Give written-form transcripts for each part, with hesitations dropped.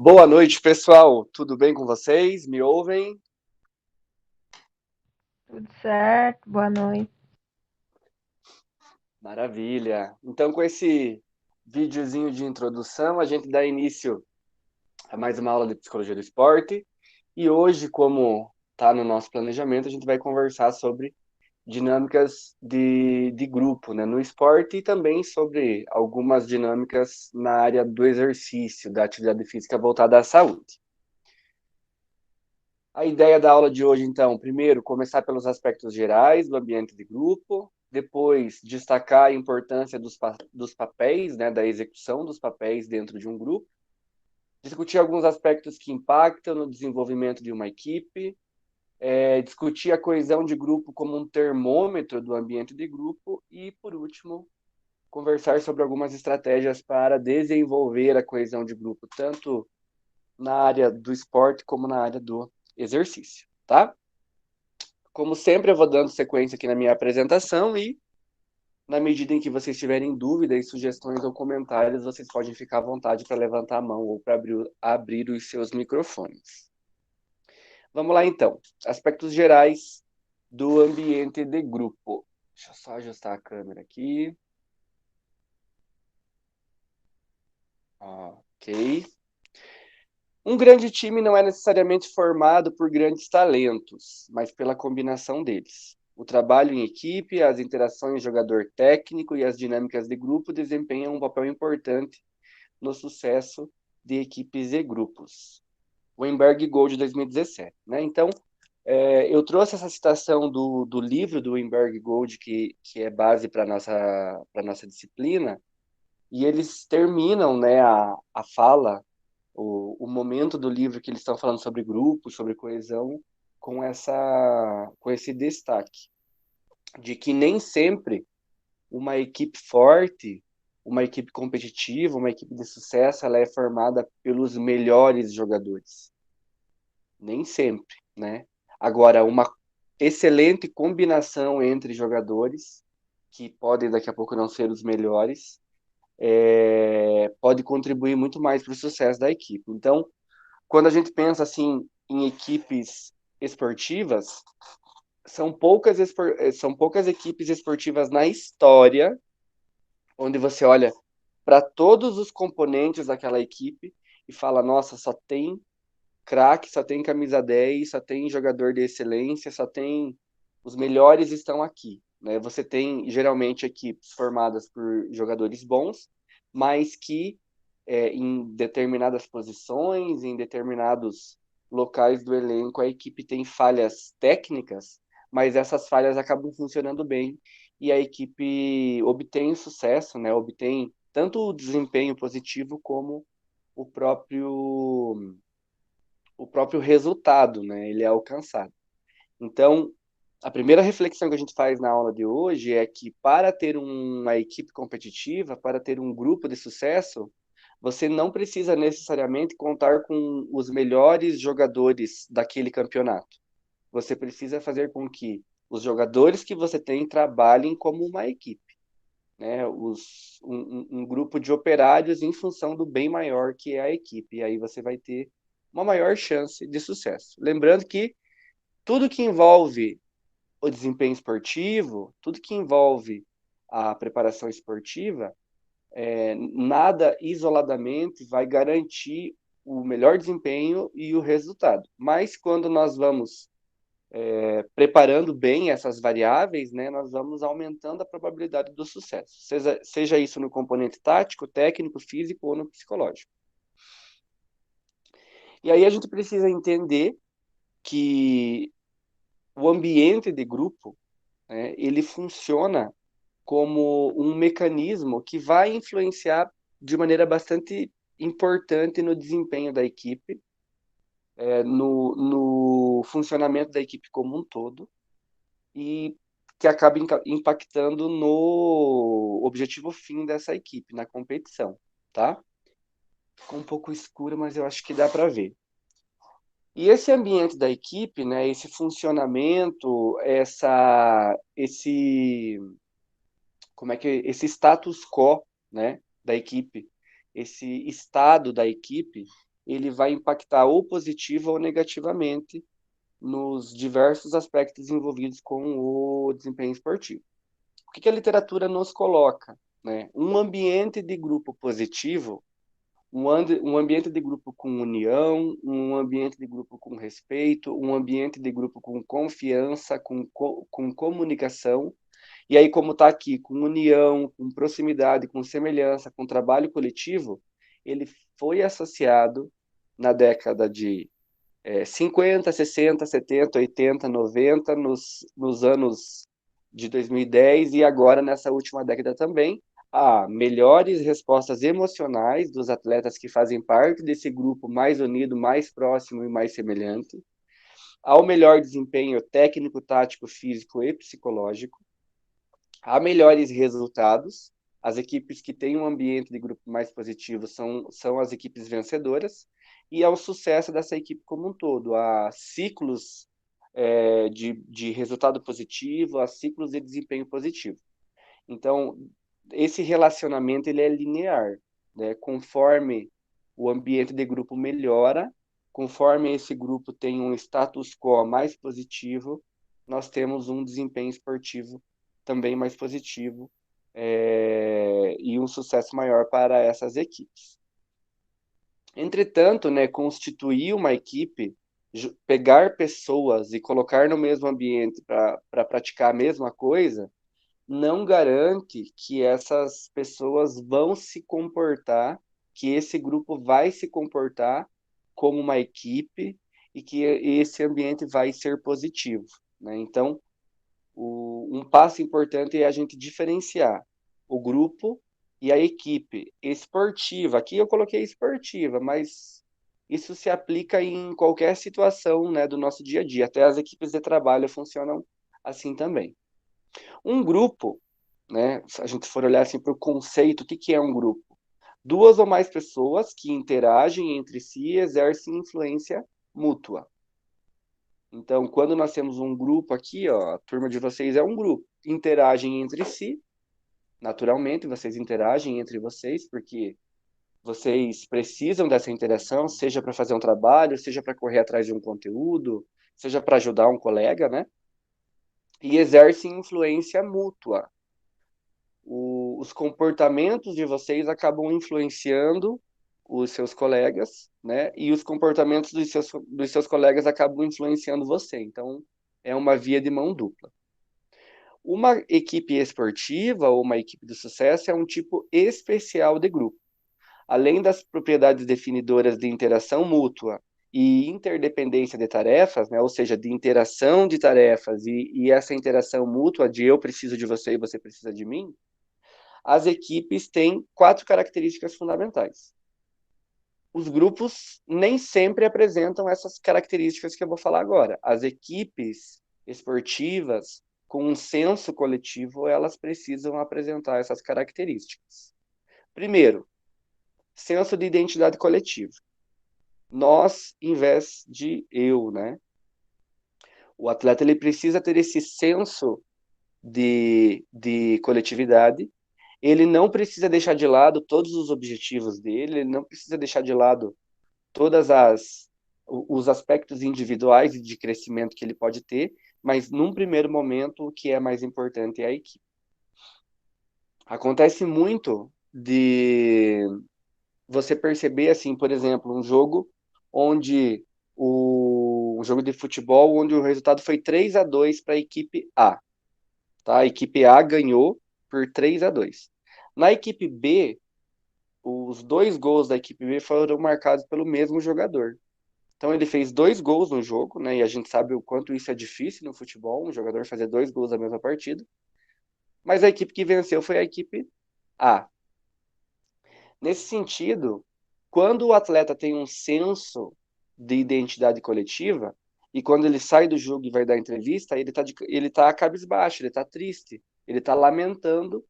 Boa noite, pessoal. Tudo bem com vocês? Me ouvem? Tudo certo, boa noite. Maravilha. Então, com esse videozinho de introdução, a gente dá início a mais uma aula de psicologia do esporte. E hoje, como está no nosso planejamento, a gente vai conversar sobre dinâmicas de grupo, né, no esporte e também sobre algumas dinâmicas na área do exercício, da atividade física voltada à saúde. A ideia da aula de hoje, então, primeiro, começar pelos aspectos gerais do ambiente de grupo, depois destacar a importância dos papéis, né, da execução dos papéis dentro de um grupo, discutir alguns aspectos que impactam no desenvolvimento de uma equipe, discutir a coesão de grupo como um termômetro do ambiente de grupo e, por último, conversar sobre algumas estratégias para desenvolver a coesão de grupo, tanto na área do esporte como na área do exercício, tá? Como sempre, eu vou dando sequência aqui na minha apresentação e, na medida em que vocês tiverem dúvidas, sugestões ou comentários, vocês podem ficar à vontade para levantar a mão ou para abrir os seus microfones. Vamos lá, então. Aspectos gerais do ambiente de grupo. Deixa eu só ajustar a câmera aqui. Ok. Um grande time não é necessariamente formado por grandes talentos, mas pela combinação deles. O trabalho em equipe, as interações jogador-técnico e as dinâmicas de grupo desempenham um papel importante no sucesso de equipes e grupos. Weinberg Gold 2017. Né? Então, eu trouxe essa citação do livro do Weinberg Gold, que é base para a nossa disciplina, e eles terminam, né, a fala, o momento do livro que eles estão falando sobre grupo, sobre coesão, com esse destaque de que nem sempre uma equipe forte, uma equipe competitiva, uma equipe de sucesso, ela é formada pelos melhores jogadores. Nem sempre, né? Agora, uma excelente combinação entre jogadores, que podem daqui a pouco não ser os melhores, pode contribuir muito mais para o sucesso da equipe. Então, quando a gente pensa assim em equipes esportivas, são poucas equipes esportivas na história onde você olha para todos os componentes daquela equipe e fala, nossa, só tem craque, só tem camisa 10, só tem jogador de excelência, só tem os melhores estão aqui, né? Você tem geralmente equipes formadas por jogadores bons, mas que em determinadas posições, em determinados locais do elenco, a equipe tem falhas técnicas, mas essas falhas acabam funcionando bem e a equipe obtém sucesso, né? Obtém tanto o desempenho positivo como o próprio o próprio resultado, né? Ele é alcançado. Então, a primeira reflexão que a gente faz na aula de hoje é que para ter uma equipe competitiva, para ter um grupo de sucesso, você não precisa necessariamente contar com os melhores jogadores daquele campeonato. Você precisa fazer com que os jogadores que você tem trabalhem como uma equipe, né? Um grupo de operários em função do bem maior que é a equipe. E aí você vai ter uma maior chance de sucesso. Lembrando que tudo que envolve o desempenho esportivo, tudo que envolve a preparação esportiva, nada isoladamente vai garantir o melhor desempenho e o resultado. Mas quando nós vamos preparando bem essas variáveis, né, nós vamos aumentando a probabilidade do sucesso, seja isso no componente tático, técnico, físico ou no psicológico. E aí a gente precisa entender que o ambiente de grupo, né, ele funciona como um mecanismo que vai influenciar de maneira bastante importante no desempenho da equipe, no funcionamento da equipe como um todo, e que acaba impactando no objetivo fim dessa equipe, na competição, tá? Ficou um pouco escuro, mas eu acho que dá para ver. E esse ambiente da equipe, né, esse funcionamento, como é que esse status quo, né, da equipe, esse estado da equipe, ele vai impactar ou positivo ou negativamente nos diversos aspectos envolvidos com o desempenho esportivo. O que a literatura nos coloca? Né? Um ambiente de grupo positivo, um ambiente de grupo com união, um ambiente de grupo com respeito, um ambiente de grupo com confiança, com comunicação. E aí, como está aqui, com união, com proximidade, com semelhança, com trabalho coletivo, ele foi associado na década de 50, 60, 70, 80, 90, nos anos de 2010 e agora nessa última década também, a melhores respostas emocionais dos atletas que fazem parte desse grupo mais unido, mais próximo e mais semelhante, ao melhor desempenho técnico, tático, físico e psicológico, a melhores resultados. As equipes que têm um ambiente de grupo mais positivo são as equipes vencedoras, e ao sucesso dessa equipe como um todo, a ciclos de resultado positivo, a ciclos de desempenho positivo. Então, esse relacionamento ele é linear, né? Conforme o ambiente de grupo melhora, conforme esse grupo tem um status quo mais positivo, nós temos um desempenho esportivo também mais positivo e um sucesso maior para essas equipes. Entretanto, né, constituir uma equipe, pegar pessoas e colocar no mesmo ambiente para praticar a mesma coisa, não garante que essas pessoas vão se comportar, que esse grupo vai se comportar como uma equipe e que esse ambiente vai ser positivo, né? Então, um passo importante é a gente diferenciar o grupo e a equipe esportiva. Aqui eu coloquei esportiva, mas isso se aplica em qualquer situação, né, do nosso dia a dia. Até as equipes de trabalho funcionam assim também. Um grupo, né, se a gente for olhar assim para o conceito, o que é um grupo? Duas ou mais pessoas que interagem entre si e exercem influência mútua. Então, quando nós temos um grupo aqui, ó, a turma de vocês é um grupo, interagem entre si, naturalmente vocês interagem entre vocês, porque vocês precisam dessa interação, seja para fazer um trabalho, seja para correr atrás de um conteúdo, seja para ajudar um colega, né? E exercem influência mútua. Os comportamentos de vocês acabam influenciando os seus colegas, né? E os comportamentos dos seus colegas acabam influenciando você. Então, é uma via de mão dupla. Uma equipe esportiva ou uma equipe de sucesso é um tipo especial de grupo. Além das propriedades definidoras de interação mútua e interdependência de tarefas, né? Ou seja, de interação de tarefas e essa interação mútua de eu preciso de você e você precisa de mim, as equipes têm 4 características fundamentais. Os grupos nem sempre apresentam essas características que eu vou falar agora. As equipes esportivas, com um senso coletivo, elas precisam apresentar essas características. Primeiro, senso de identidade coletiva. Nós, em vez de eu, né? O atleta ele precisa ter esse senso de coletividade. Ele não precisa deixar de lado todos os objetivos dele, ele não precisa deixar de lado todas os aspectos individuais e de crescimento que ele pode ter, mas num primeiro momento o que é mais importante é a equipe. Acontece muito de você perceber assim, por exemplo, um jogo onde um jogo de futebol onde o resultado foi 3-2 para a equipe A, tá? A equipe A ganhou por 3-2. Na equipe B, os 2 gols da equipe B foram marcados pelo mesmo jogador. Então ele fez 2 gols no jogo, né? E a gente sabe o quanto isso é difícil no futebol, um jogador fazer 2 gols na mesma partida. Mas a equipe que venceu foi a equipe A. Nesse sentido, quando o atleta tem um senso de identidade coletiva, e quando ele sai do jogo e vai dar entrevista, ele tá cabisbaixo, ele tá triste, ele tá lamentando,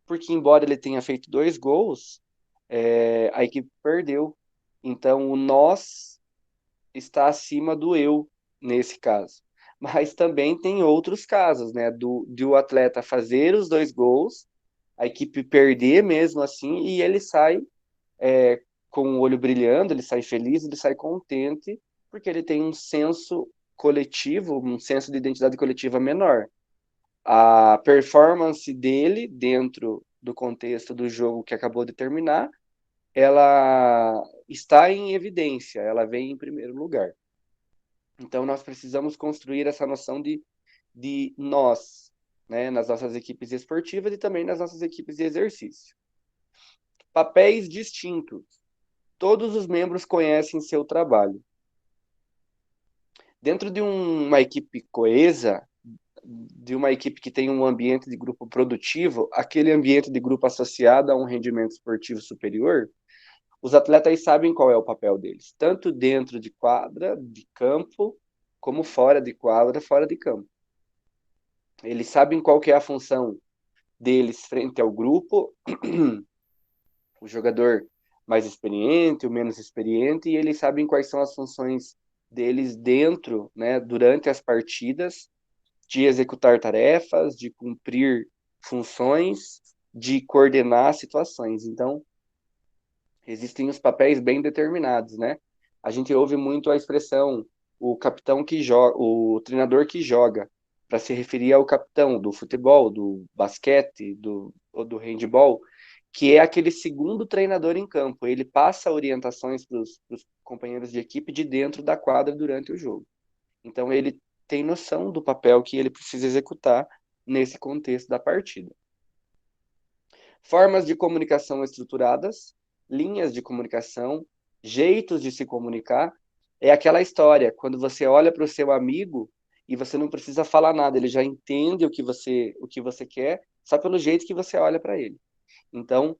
porque embora ele tenha feito 2 gols, a equipe perdeu. Então o nós está acima do eu, nesse caso. Mas também tem outros casos, né? De o atleta fazer os 2 gols, a equipe perder mesmo assim, e ele sai com o olho brilhando, ele sai feliz, ele sai contente, porque ele tem um senso coletivo, um senso de identidade coletiva menor. A performance dele dentro do contexto do jogo que acabou de terminar, ela está em evidência, ela vem em primeiro lugar. Então, nós precisamos construir essa noção de nós, né, nas nossas equipes esportivas e também nas nossas equipes de exercício. Papéis distintos. Todos os membros conhecem seu trabalho. Dentro de uma equipe coesa, de uma equipe que tem um ambiente de grupo produtivo, aquele ambiente de grupo associado a um rendimento esportivo superior, os atletas sabem qual é o papel deles, tanto dentro de quadra, de campo, como fora de quadra, fora de campo. Eles sabem qual que é a função deles frente ao grupo, o jogador mais experiente, o menos experiente, e eles sabem quais são as funções deles dentro, né, durante as partidas, de executar tarefas, de cumprir funções, de coordenar situações. Então, existem os papéis bem determinados, né? A gente ouve muito a expressão o capitão que joga, o treinador que joga, para se referir ao capitão do futebol, do basquete, do handball, que é aquele segundo treinador em campo. Ele passa orientações para os companheiros de equipe de dentro da quadra durante o jogo. Então, ele tem noção do papel que ele precisa executar nesse contexto da partida. Formas de comunicação estruturadas, linhas de comunicação, jeitos de se comunicar. É aquela história, quando você olha para o seu amigo e você não precisa falar nada, ele já entende o que você quer, só pelo jeito que você olha para ele. Então,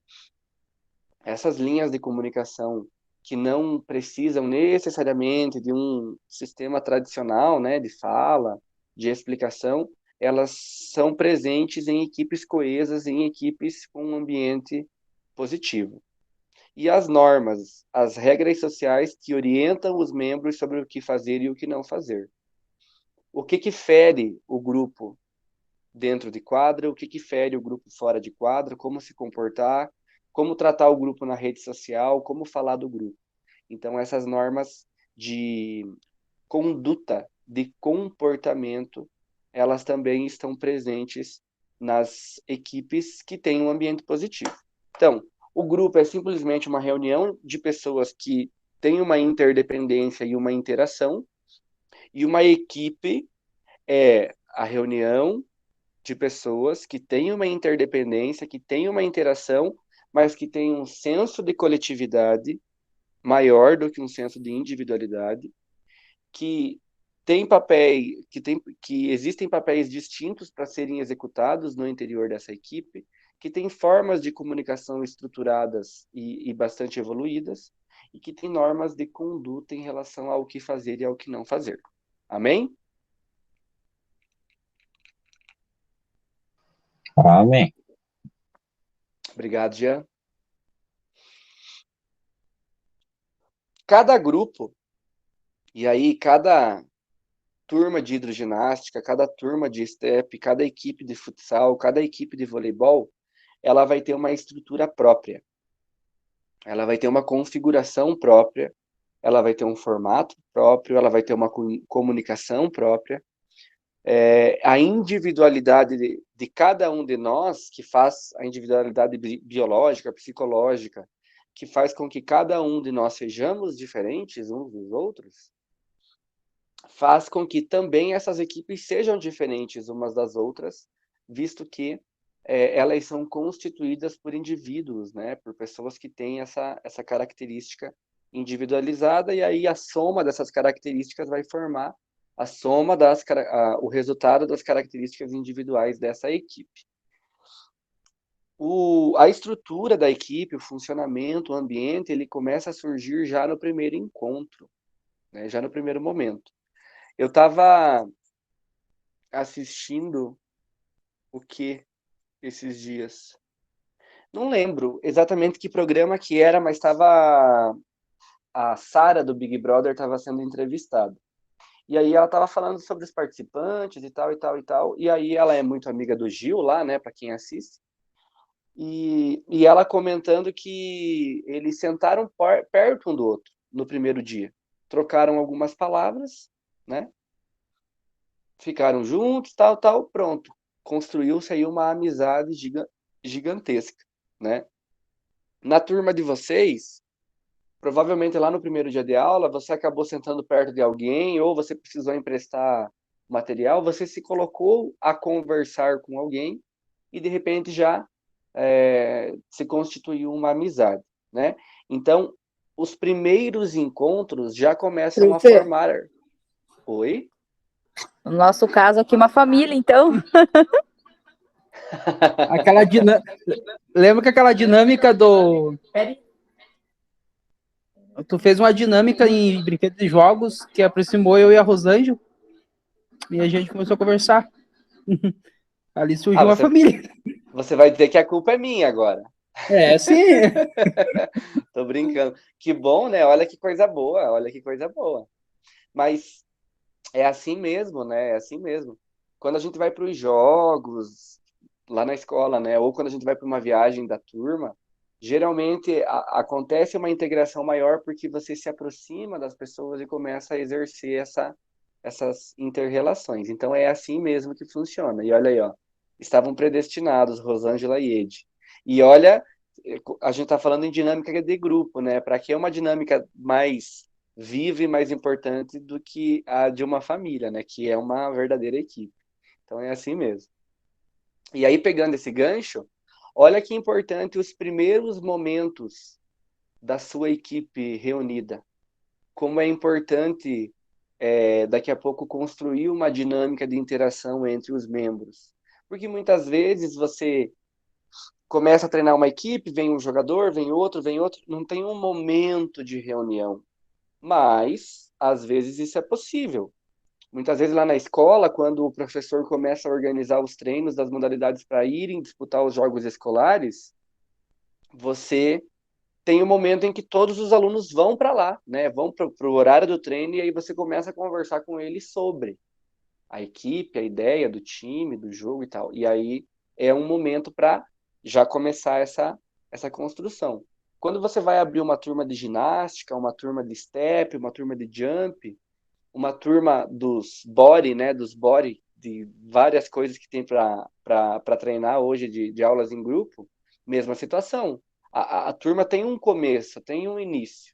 essas linhas de comunicação que não precisam necessariamente de um sistema tradicional, né, de fala, de explicação, elas são presentes em equipes coesas, em equipes com um ambiente positivo. E as normas, as regras sociais que orientam os membros sobre o que fazer e o que não fazer. O que fere o grupo dentro de quadra, o que fere o grupo fora de quadra, como se comportar, como tratar o grupo na rede social, como falar do grupo. Então, essas normas de conduta, de comportamento, elas também estão presentes nas equipes que têm um ambiente positivo. Então, o grupo é simplesmente uma reunião de pessoas que têm uma interdependência e uma interação, e uma equipe é a reunião de pessoas que têm uma interdependência, que têm uma interação, mas que têm um senso de coletividade maior do que um senso de individualidade, que tem papéis, que existem papéis distintos para serem executados no interior dessa equipe, que tem formas de comunicação estruturadas e bastante evoluídas, e que tem normas de conduta em relação ao que fazer e ao que não fazer. Amém? Amém. Obrigado, Jean. Cada grupo, e aí cada turma de hidroginástica, cada turma de step, cada equipe de futsal, cada equipe de voleibol, ela vai ter uma estrutura própria. Ela vai ter uma configuração própria, ela vai ter um formato próprio, ela vai ter uma comunicação própria. A individualidade de cada um de nós, que faz a individualidade biológica, psicológica, que faz com que cada um de nós sejamos diferentes uns dos outros, faz com que também essas equipes sejam diferentes umas das outras, visto que elas são constituídas por indivíduos, né, por pessoas que têm essa característica individualizada, e aí a soma dessas características vai formar a soma o resultado das características individuais dessa equipe. A estrutura da equipe, o funcionamento, o ambiente, ele começa a surgir já no primeiro encontro, né, já no primeiro momento. Eu estava assistindo o que esses dias? Não lembro exatamente que programa que era, mas estava a Sara do Big Brother estava sendo entrevistada. E aí ela estava falando sobre os participantes e tal e tal e tal. E aí ela é muito amiga do Gil lá, né, para quem assiste. e ela comentando que eles sentaram perto um do outro no primeiro dia. Trocaram algumas palavras, né? Ficaram juntos, tal, tal, pronto. Construiu-se aí uma amizade gigantesca, né? Na turma de vocês, provavelmente lá no primeiro dia de aula, você acabou sentando perto de alguém ou você precisou emprestar material, você se colocou a conversar com alguém e de repente já se constituiu uma amizade, né? Então, os primeiros encontros já começam a Profe, formar. Oi? no nosso caso aqui, uma família, então. Aquela Lembra que aquela dinâmica do. Tu fez uma dinâmica em brinquedos de jogos que aproximou eu e a Rosângela e a gente começou a conversar. Ali Ah, surgiu uma família. você vai dizer que a culpa é minha agora. É, sim. Tô brincando. Que bom, né? Olha que coisa boa, olha que coisa boa. Mas é assim mesmo, né? É assim mesmo. Quando a gente vai para os jogos, lá na escola, né? Ou quando a gente vai para uma viagem da turma, geralmente acontece uma integração maior porque você se aproxima das pessoas e começa a exercer essas inter-relações. Então é assim mesmo que funciona. E olha aí, ó. Estavam predestinados, Rosângela e Ed. E olha, a gente está falando em dinâmica de grupo, né? Para que é uma dinâmica mais viva e mais importante do que a de uma família, né? Que é uma verdadeira equipe. Então é assim mesmo. E aí, pegando esse gancho, olha que importante os primeiros momentos da sua equipe reunida. Como é importante, daqui a pouco, construir uma dinâmica de interação entre os membros. Porque muitas vezes você começa a treinar uma equipe, vem um jogador, vem outro, não tem um momento de reunião. Mas, às vezes, isso é possível. Muitas vezes lá na escola, quando o professor começa a organizar os treinos das modalidades para irem disputar os jogos escolares, você tem um momento em que todos os alunos vão para lá, né? Vão para o horário do treino e aí você começa a conversar com eles sobre a equipe, a ideia do time, do jogo e tal. E aí é um momento para já começar essa construção. Quando você vai abrir uma turma de ginástica, uma turma de step, uma turma de jump, uma turma dos body, né, dos body, de várias coisas que tem para treinar hoje de aulas em grupo, mesma situação. A turma tem um começo, tem um início.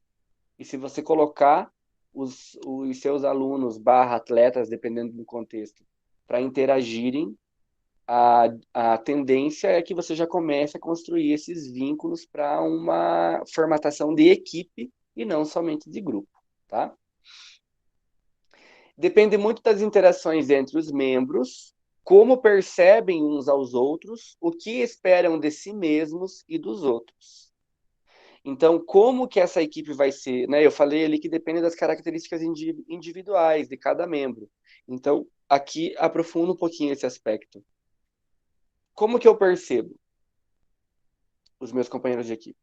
E se você colocar os seus alunos barra atletas, dependendo do contexto, para interagirem, a tendência é que você já comece a construir esses vínculos para uma formatação de equipe e não somente de grupo, tá? Depende muito das interações entre os membros, como percebem uns aos outros, o que esperam de si mesmos e dos outros. Então, como que essa equipe vai ser, né? Eu falei ali que depende das características individuais de cada membro. Então, aqui aprofundo um pouquinho esse aspecto. Como que eu percebo os meus companheiros de equipe?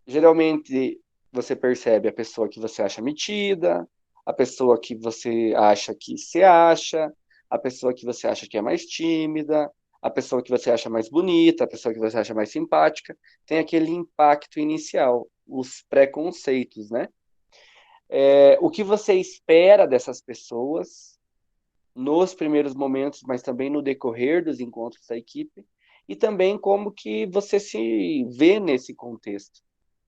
Geralmente, você percebe a pessoa que você acha metida, a pessoa que você acha que se acha, a pessoa que você acha que é mais tímida, a pessoa que você acha mais bonita, a pessoa que você acha mais simpática. Tem aquele impacto inicial, os preconceitos, né? O que você espera dessas pessoas nos primeiros momentos, mas também no decorrer dos encontros da equipe, e também como que você se vê nesse contexto.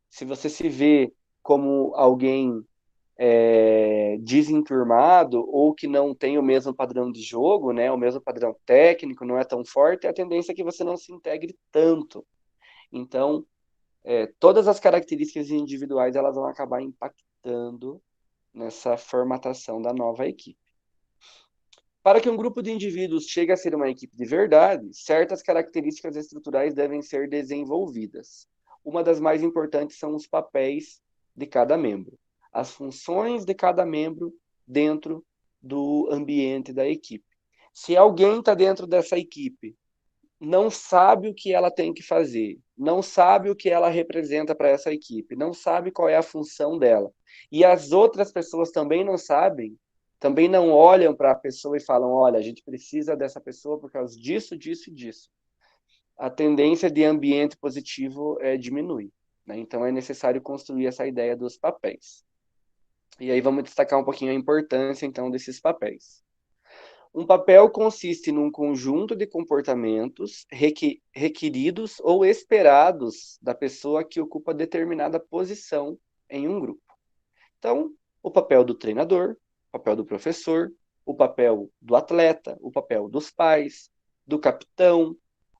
Se você se vê como alguém desenturmado ou que não tem o mesmo padrão de jogo, né, o mesmo padrão técnico, não é tão forte, a tendência é que você não se integre tanto. Então, todas as características individuais elas vão acabar impactando nessa formatação da nova equipe. Para que um grupo de indivíduos chegue a ser uma equipe de verdade, certas características estruturais devem ser desenvolvidas. Uma das mais importantes são os papéis de cada membro, as funções de cada membro dentro do ambiente da equipe. Se alguém está dentro dessa equipe, não sabe o que ela tem que fazer, não sabe o que ela representa para essa equipe, não sabe qual é a função dela, e as outras pessoas também não sabem, também não olham para a pessoa e falam, olha, a gente precisa dessa pessoa por causa disso, disso e disso. a tendência de ambiente positivo diminui, né? Então, é necessário construir essa ideia dos papéis. E aí vamos destacar um pouquinho a importância, então, desses papéis. Um papel consiste num conjunto de comportamentos requeridos ou esperados da pessoa que ocupa determinada posição em um grupo. Então, o papel do treinador, o papel do professor, o papel do atleta, o papel dos pais, do capitão,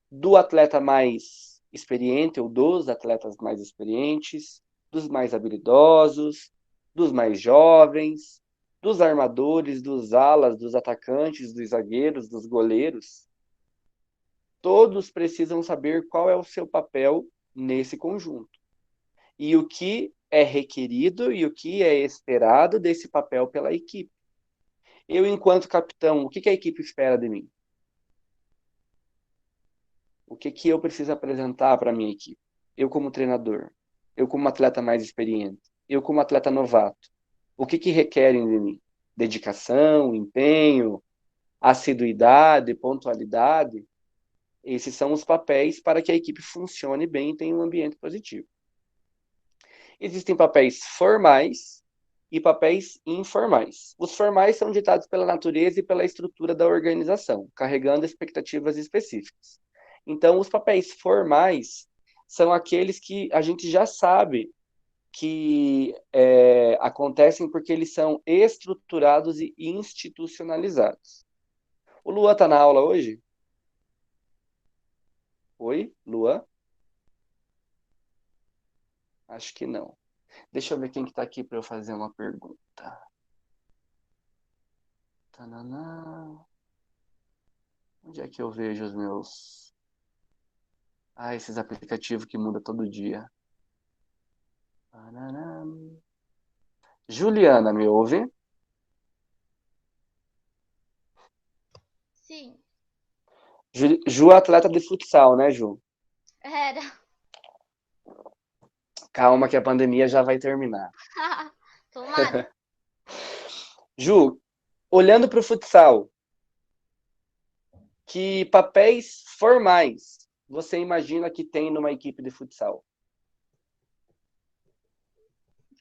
do atleta mais experiente ou dos atletas mais experientes, dos mais habilidosos, dos mais jovens, dos armadores, dos alas, dos atacantes, dos zagueiros, dos goleiros. Todos precisam saber qual é o seu papel nesse conjunto. E o que é requerido e o que é esperado desse papel pela equipe. Eu, enquanto capitão, o que a equipe espera de mim? O que eu preciso apresentar para a minha equipe? Eu como treinador, eu como atleta mais experiente, eu como atleta novato. O que requerem de mim? Dedicação, empenho, assiduidade, pontualidade. Esses são os papéis para que a equipe funcione bem e tenha um ambiente positivo. Existem papéis formais e papéis informais. Os formais são ditados pela natureza e pela estrutura da organização, carregando expectativas específicas. Então, os papéis formais são aqueles que a gente já sabe que acontecem porque eles são estruturados e institucionalizados. O Luan está na aula hoje? Oi, Luan? Acho que não. Deixa eu ver quem que está aqui para eu fazer uma pergunta. Tananã. Onde é que eu vejo os meus... esses aplicativos que mudam todo dia. Tananã. Juliana, me ouve? Sim, Ju é atleta de futsal, né, Ju? era. Calma que a pandemia já vai terminar. Tomara. Ju, olhando para o futsal, que papéis formais você imagina que tem numa equipe de futsal?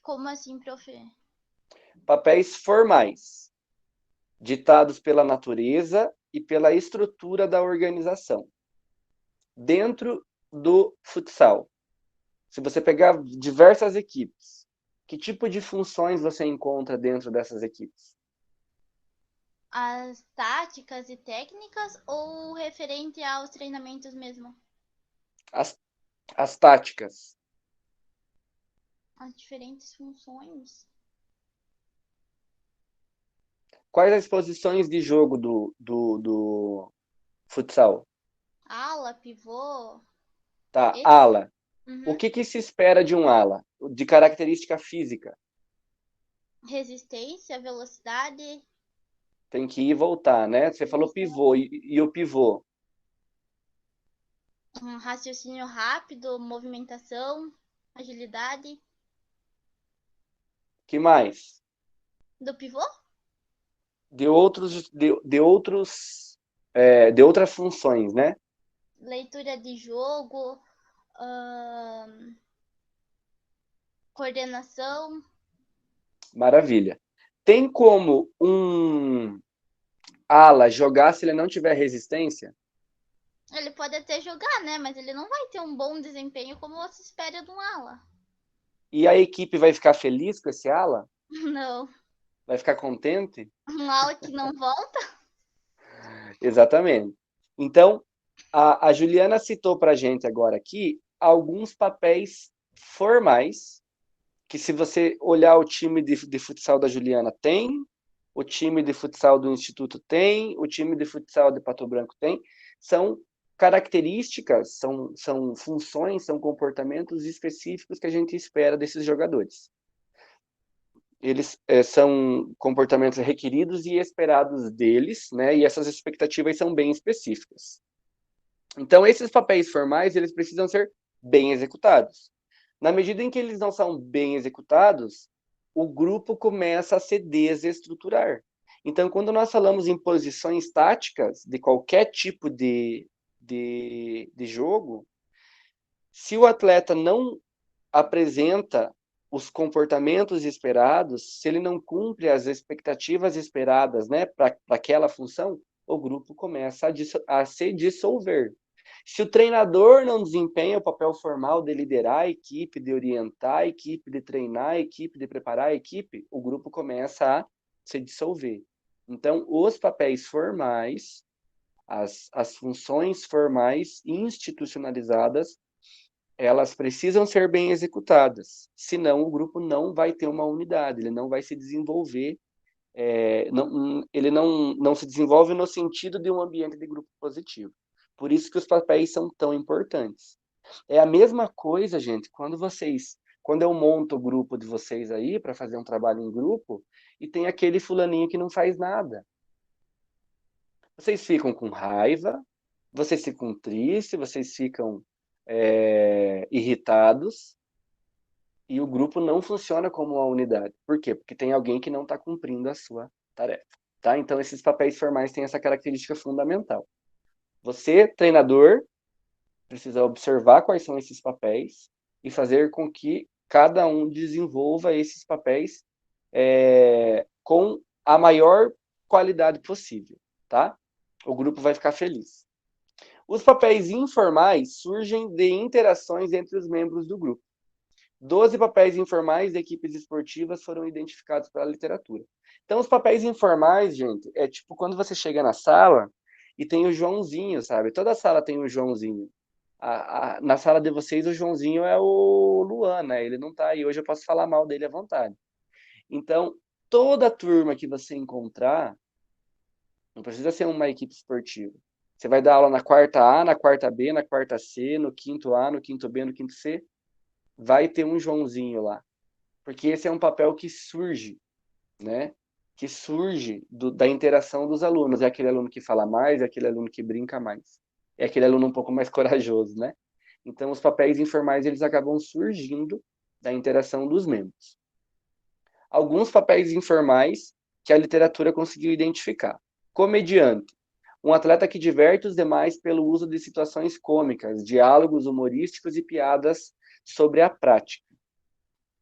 Como assim, prof? Papéis formais, ditados pela natureza e pela estrutura da organização. Dentro do futsal, se você pegar diversas equipes, que tipo de funções você encontra dentro dessas equipes? As táticas e técnicas ou referente aos treinamentos mesmo? As táticas. As diferentes funções? Quais as posições de jogo do futsal? Ala, pivô? Tá, Esse? ala. O Uhum. que se espera de um ala? De característica física. Resistência, velocidade, Tem que ir e voltar, né? Você falou pivô. E o pivô? raciocínio rápido, movimentação, agilidade. Que mais? Do pivô? De outras funções, né? Leitura de jogo, coordenação. Maravilha. Tem como um ala jogar se ele não tiver resistência? Ele pode até jogar, né? Mas ele não vai ter um bom desempenho como se espera de um ala. E a equipe vai ficar feliz com esse ala? Não. Vai ficar contente? Um ala que não volta? Exatamente. Então, a Juliana citou para a gente agora aqui alguns papéis formais que, se você olhar o time de futsal da Juliana, tem, o time de futsal do Instituto tem, o time de futsal de Pato Branco tem, são características, são funções, são comportamentos específicos que a gente espera desses jogadores. Eles são comportamentos requeridos e esperados deles, né? E essas expectativas são bem específicas. Então, esses papéis formais, eles precisam ser bem executados. Na medida em que eles não são bem executados, o grupo começa a se desestruturar. Então, quando nós falamos em posições táticas de qualquer tipo de de jogo, se o atleta não apresenta os comportamentos esperados, se ele não cumpre as expectativas esperadas, né, para aquela função, o grupo começa a se dissolver. Se o treinador não desempenha o papel formal de liderar a equipe, de orientar a equipe, de treinar a equipe, de preparar a equipe, o grupo começa a se dissolver. Então, os papéis formais, as funções formais institucionalizadas, elas precisam ser bem executadas, senão o grupo não vai ter uma unidade, ele não vai se desenvolver, ele não se desenvolve no sentido de um ambiente de grupo positivo. Por isso que os papéis são tão importantes. É a mesma coisa, gente, quando eu monto o grupo de vocês aí para fazer um trabalho em grupo e tem aquele fulaninho que não faz nada. Vocês ficam com raiva, vocês ficam tristes, vocês ficam irritados e o grupo não funciona como uma unidade. Por quê? Porque tem alguém que não está cumprindo a sua tarefa. Tá? Então, esses papéis formais têm essa característica fundamental. Você, treinador, precisa observar quais são esses papéis e fazer com que cada um desenvolva esses papéis com a maior qualidade possível, tá? O grupo vai ficar feliz. Os papéis informais surgem de interações entre os membros do grupo. 12 papéis informais de equipes esportivas foram identificados pela literatura. Então, os papéis informais, gente, é tipo quando você chega na sala e tem o Joãozinho, sabe? Toda sala tem o Joãozinho. Na sala de vocês, o Joãozinho é o Luan, né? Ele não tá aí. Hoje eu posso falar mal dele à vontade. Então, toda turma que você encontrar, não precisa ser uma equipe esportiva. Você vai dar aula na quarta A, na quarta B, na quarta C, no quinto A, no quinto B, no quinto C. Vai ter um Joãozinho lá. Porque esse é um papel que surge, né? Que surge da interação dos alunos. É aquele aluno que fala mais, é aquele aluno que brinca mais. É aquele aluno um pouco mais corajoso, né? Então, os papéis informais, eles acabam surgindo da interação dos membros. Alguns papéis informais que a literatura conseguiu identificar. Comediante. Um atleta que diverte os demais pelo uso de situações cômicas, diálogos humorísticos e piadas sobre a prática.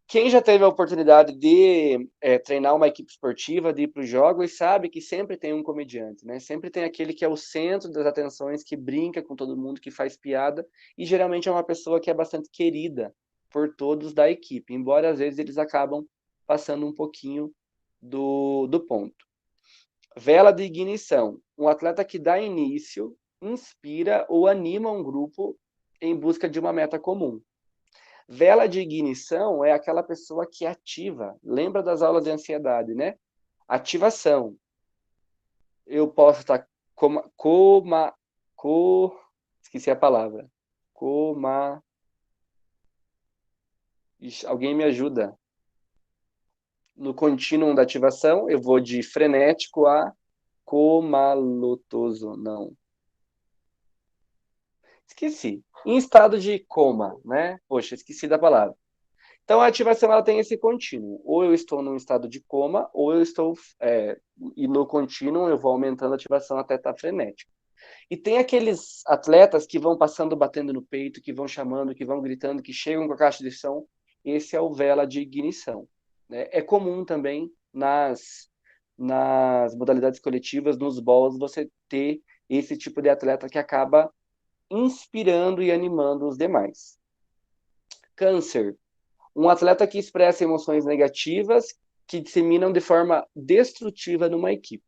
Quem já teve a oportunidade de treinar uma equipe esportiva, de ir para os jogos, sabe que sempre tem um comediante, né? Sempre tem aquele que é o centro das atenções, que brinca com todo mundo, que faz piada, e geralmente é uma pessoa que é bastante querida por todos da equipe, embora às vezes eles acabam passando um pouquinho do ponto. Vela de ignição. Um atleta que dá início, inspira ou anima um grupo em busca de uma meta comum. Vela de ignição é aquela pessoa que ativa. Lembra das aulas de ansiedade, né? Ativação. Eu posso estar esqueci a palavra. Alguém me ajuda. No contínuo da ativação, eu vou de frenético a comalutoso. Não. Esqueci. Em estado de coma, né? Poxa, esqueci da palavra. Então, a ativação ela tem esse contínuo. Ou eu estou num estado de coma, ou eu estou... e no contínuo eu vou aumentando a ativação até estar frenético. E tem aqueles atletas que vão passando, batendo no peito, que vão chamando, que vão gritando, que chegam com a caixa de som. Esse é o vela de ignição. Né? É comum também nas modalidades coletivas, nos balls, você ter esse tipo de atleta que acaba inspirando e animando os demais. Câncer. Um atleta que expressa emoções negativas que disseminam de forma destrutiva numa equipe.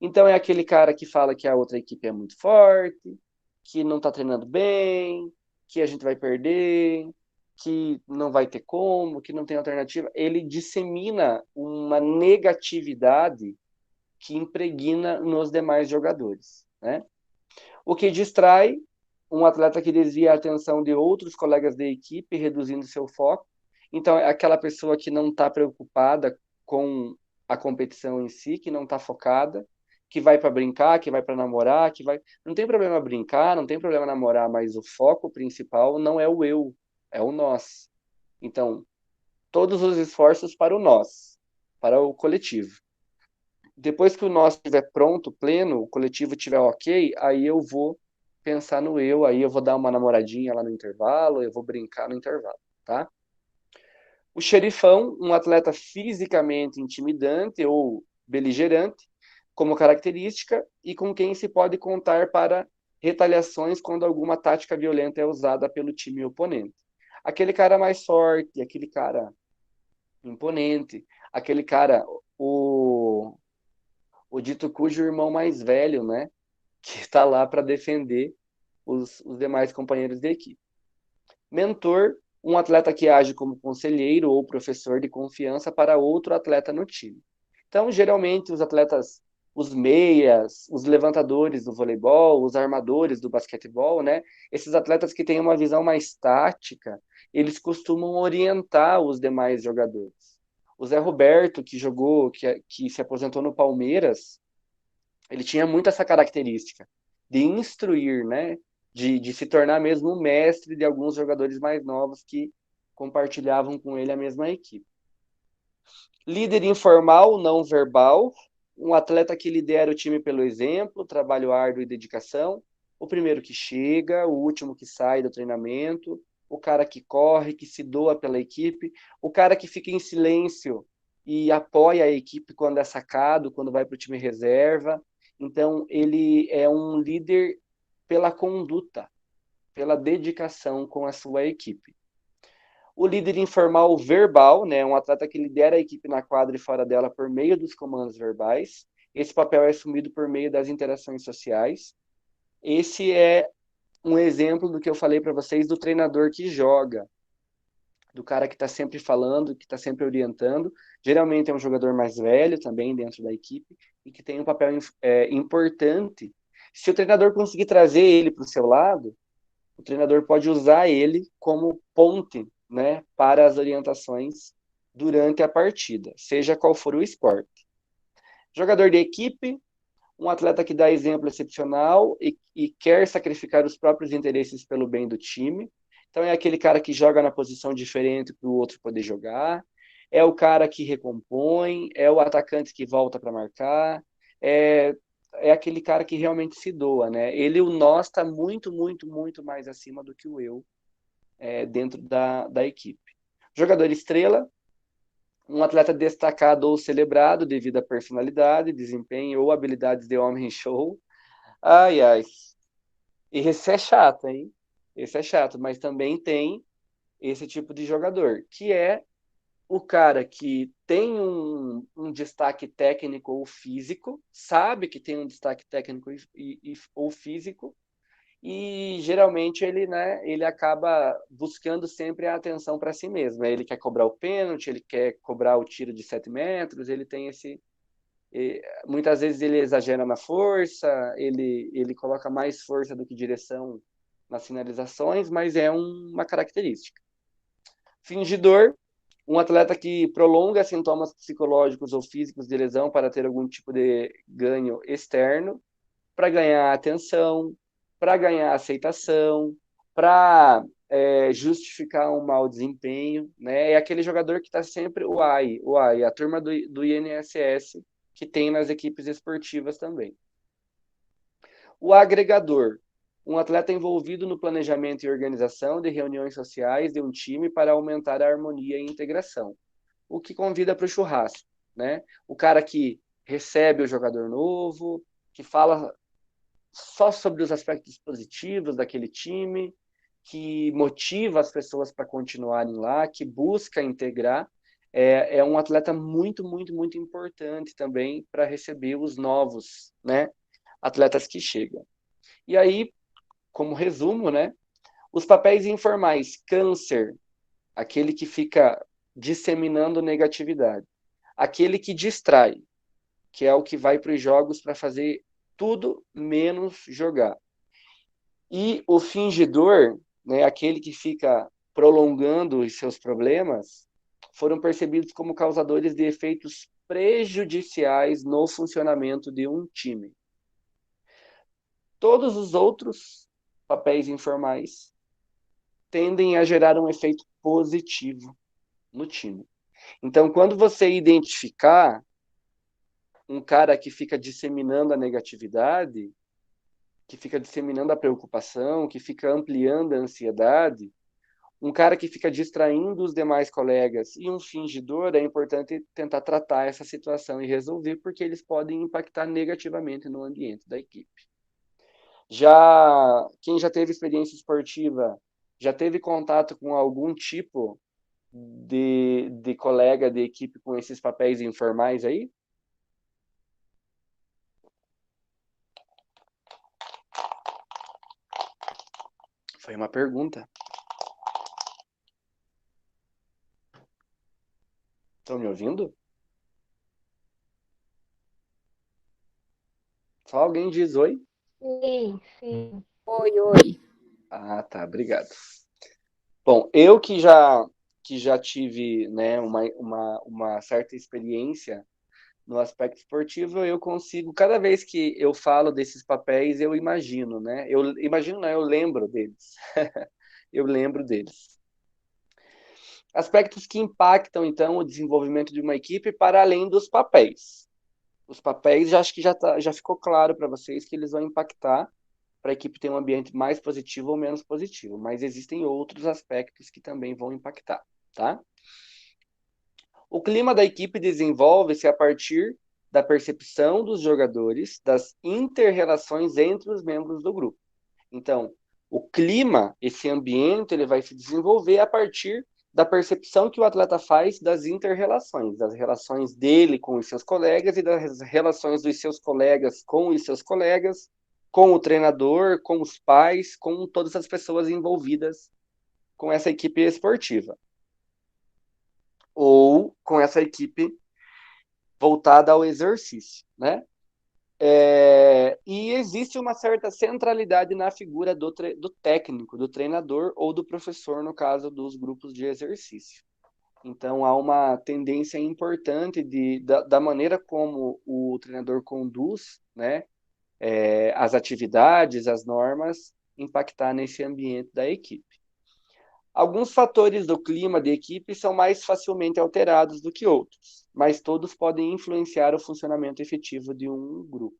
Então, é aquele cara que fala que a outra equipe é muito forte, que não está treinando bem, que a gente vai perder, que não vai ter como, que não tem alternativa. Ele dissemina uma negatividade que impregna nos demais jogadores. Né? O que distrai, um atleta que desvia a atenção de outros colegas da equipe, reduzindo seu foco. Então, é aquela pessoa que não está preocupada com a competição em si, que não está focada, que vai para brincar, que vai para namorar, que vai... Não tem problema brincar, não tem problema namorar, mas o foco principal não é o eu, é o nós. Então, todos os esforços para o nós, para o coletivo. Depois que o nós estiver pronto, pleno, o coletivo estiver ok, aí eu vou pensar no eu, aí eu vou dar uma namoradinha lá no intervalo, eu vou brincar no intervalo, tá? O xerifão, um atleta fisicamente intimidante ou beligerante, como característica, e com quem se pode contar para retaliações quando alguma tática violenta é usada pelo time oponente. Aquele cara mais forte, aquele cara imponente, aquele cara, o dito cujo irmão mais velho, né? Que está lá para defender os demais companheiros de equipe. Mentor, um atleta que age como conselheiro ou professor de confiança para outro atleta no time. Então, geralmente, os atletas, os meias, os levantadores do voleibol, os armadores do basquetebol, né? Esses atletas que têm uma visão mais tática, eles costumam orientar os demais jogadores. O Zé Roberto, que jogou, que se aposentou no Palmeiras, ele tinha muito essa característica de instruir, né? De se tornar mesmo um mestre de alguns jogadores mais novos que compartilhavam com ele a mesma equipe. Líder informal, não verbal, um atleta que lidera o time pelo exemplo, trabalho árduo e dedicação, o primeiro que chega, o último que sai do treinamento, o cara que corre, que se doa pela equipe, o cara que fica em silêncio e apoia a equipe quando é sacado, quando vai para o time reserva. Então, ele é um líder pela conduta, pela dedicação com a sua equipe. O líder informal verbal, né, um atleta que lidera a equipe na quadra e fora dela por meio dos comandos verbais. Esse papel é assumido por meio das interações sociais. Esse é um exemplo do que eu falei para vocês do treinador que joga, do cara que está sempre falando, que está sempre orientando. Geralmente é um jogador mais velho também dentro da equipe e que tem um papel importante. Se o treinador conseguir trazer ele para o seu lado, o treinador pode usar ele como ponte, né, para as orientações durante a partida, seja qual for o esporte. Jogador de equipe, um atleta que dá exemplo excepcional e quer sacrificar os próprios interesses pelo bem do time. Então é aquele cara que joga na posição diferente para o outro poder jogar, é o cara que recompõe, é o atacante que volta para marcar, é aquele cara que realmente se doa, né? O nós está muito, muito, muito mais acima do que o eu dentro da equipe. Jogador estrela, um atleta destacado ou celebrado devido à personalidade, desempenho ou habilidades de homem show. Ai, ai. E esse é chato, hein? Esse é chato, mas também tem esse tipo de jogador, que é o cara que tem um destaque técnico ou físico, sabe que tem um destaque técnico ou físico, e geralmente ele, né, ele acaba buscando sempre a atenção para si mesmo. Ele quer cobrar o pênalti, ele quer cobrar o tiro de 7 metros, ele tem esse... muitas vezes ele exagera na força, ele coloca mais força do que direção nas finalizações, mas é uma característica. Fingidor, um atleta que prolonga sintomas psicológicos ou físicos de lesão para ter algum tipo de ganho externo, para ganhar atenção, para ganhar aceitação, para justificar um mau desempenho, né? É aquele jogador que está sempre o AI, a turma do INSS que tem nas equipes esportivas também. O agregador, um atleta envolvido no planejamento e organização de reuniões sociais de um time para aumentar a harmonia e integração. O que convida para o churrasco, né? O cara que recebe o jogador novo, que fala só sobre os aspectos positivos daquele time, que motiva as pessoas para continuarem lá, que busca integrar, é um atleta muito, muito, muito importante também para receber os novos, né, atletas que chegam. E aí, como resumo, né, os papéis informais, câncer, aquele que fica disseminando negatividade, aquele que distrai, que é o que vai para os jogos para fazer tudo menos jogar. E o fingidor, né, aquele que fica prolongando os seus problemas, foram percebidos como causadores de efeitos prejudiciais no funcionamento de um time. Todos os outros papéis informais tendem a gerar um efeito positivo no time. Então, quando você identificar um cara que fica disseminando a negatividade, que fica disseminando a preocupação, que fica ampliando a ansiedade, um cara que fica distraindo os demais colegas e um fingidor, é importante tentar tratar essa situação e resolver, porque eles podem impactar negativamente no ambiente da equipe. Quem já teve experiência esportiva, já teve contato com algum tipo de colega de equipe com esses papéis informais aí? Foi uma pergunta. Estão me ouvindo? Só alguém diz oi? Sim, sim. Oi, oi. Ah, tá, obrigado. Bom, eu que já tive, né, uma certa experiência no aspecto esportivo, eu consigo, cada vez que eu falo desses papéis, eu imagino, né? Eu imagino, não, eu lembro deles. Eu lembro deles. Aspectos que impactam, então, o desenvolvimento de uma equipe para além dos papéis. Os papéis, acho que já ficou claro para vocês que eles vão impactar para a equipe ter um ambiente mais positivo ou menos positivo, mas existem outros aspectos que também vão impactar, tá? O clima da equipe desenvolve-se a partir da percepção dos jogadores, das inter-relações entre os membros do grupo. Então, o clima, esse ambiente, ele vai se desenvolver a partir da percepção que o atleta faz das inter-relações, das relações dele com os seus colegas e das relações dos seus colegas com os seus colegas, com o treinador, com os pais, com todas as pessoas envolvidas com essa equipe esportiva. Ou com essa equipe voltada ao exercício, né? E existe uma certa centralidade na figura do técnico, do treinador ou do professor, no caso dos grupos de exercício. Então, há uma tendência importante da maneira como o treinador conduz, né, as atividades, as normas, impactar nesse ambiente da equipe. Alguns fatores do clima de equipe são mais facilmente alterados do que outros, mas todos podem influenciar o funcionamento efetivo de um grupo.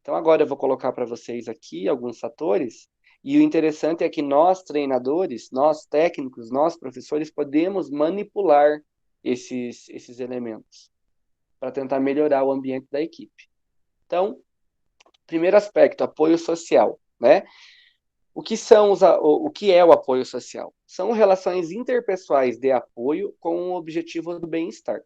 Então, agora eu vou colocar para vocês aqui alguns fatores, e o interessante é que nós, treinadores, nós, técnicos, nós, professores, podemos manipular esses elementos para tentar melhorar o ambiente da equipe. Então, primeiro aspecto, apoio social, né? O que é o apoio social? São relações interpessoais de apoio com o objetivo do bem-estar.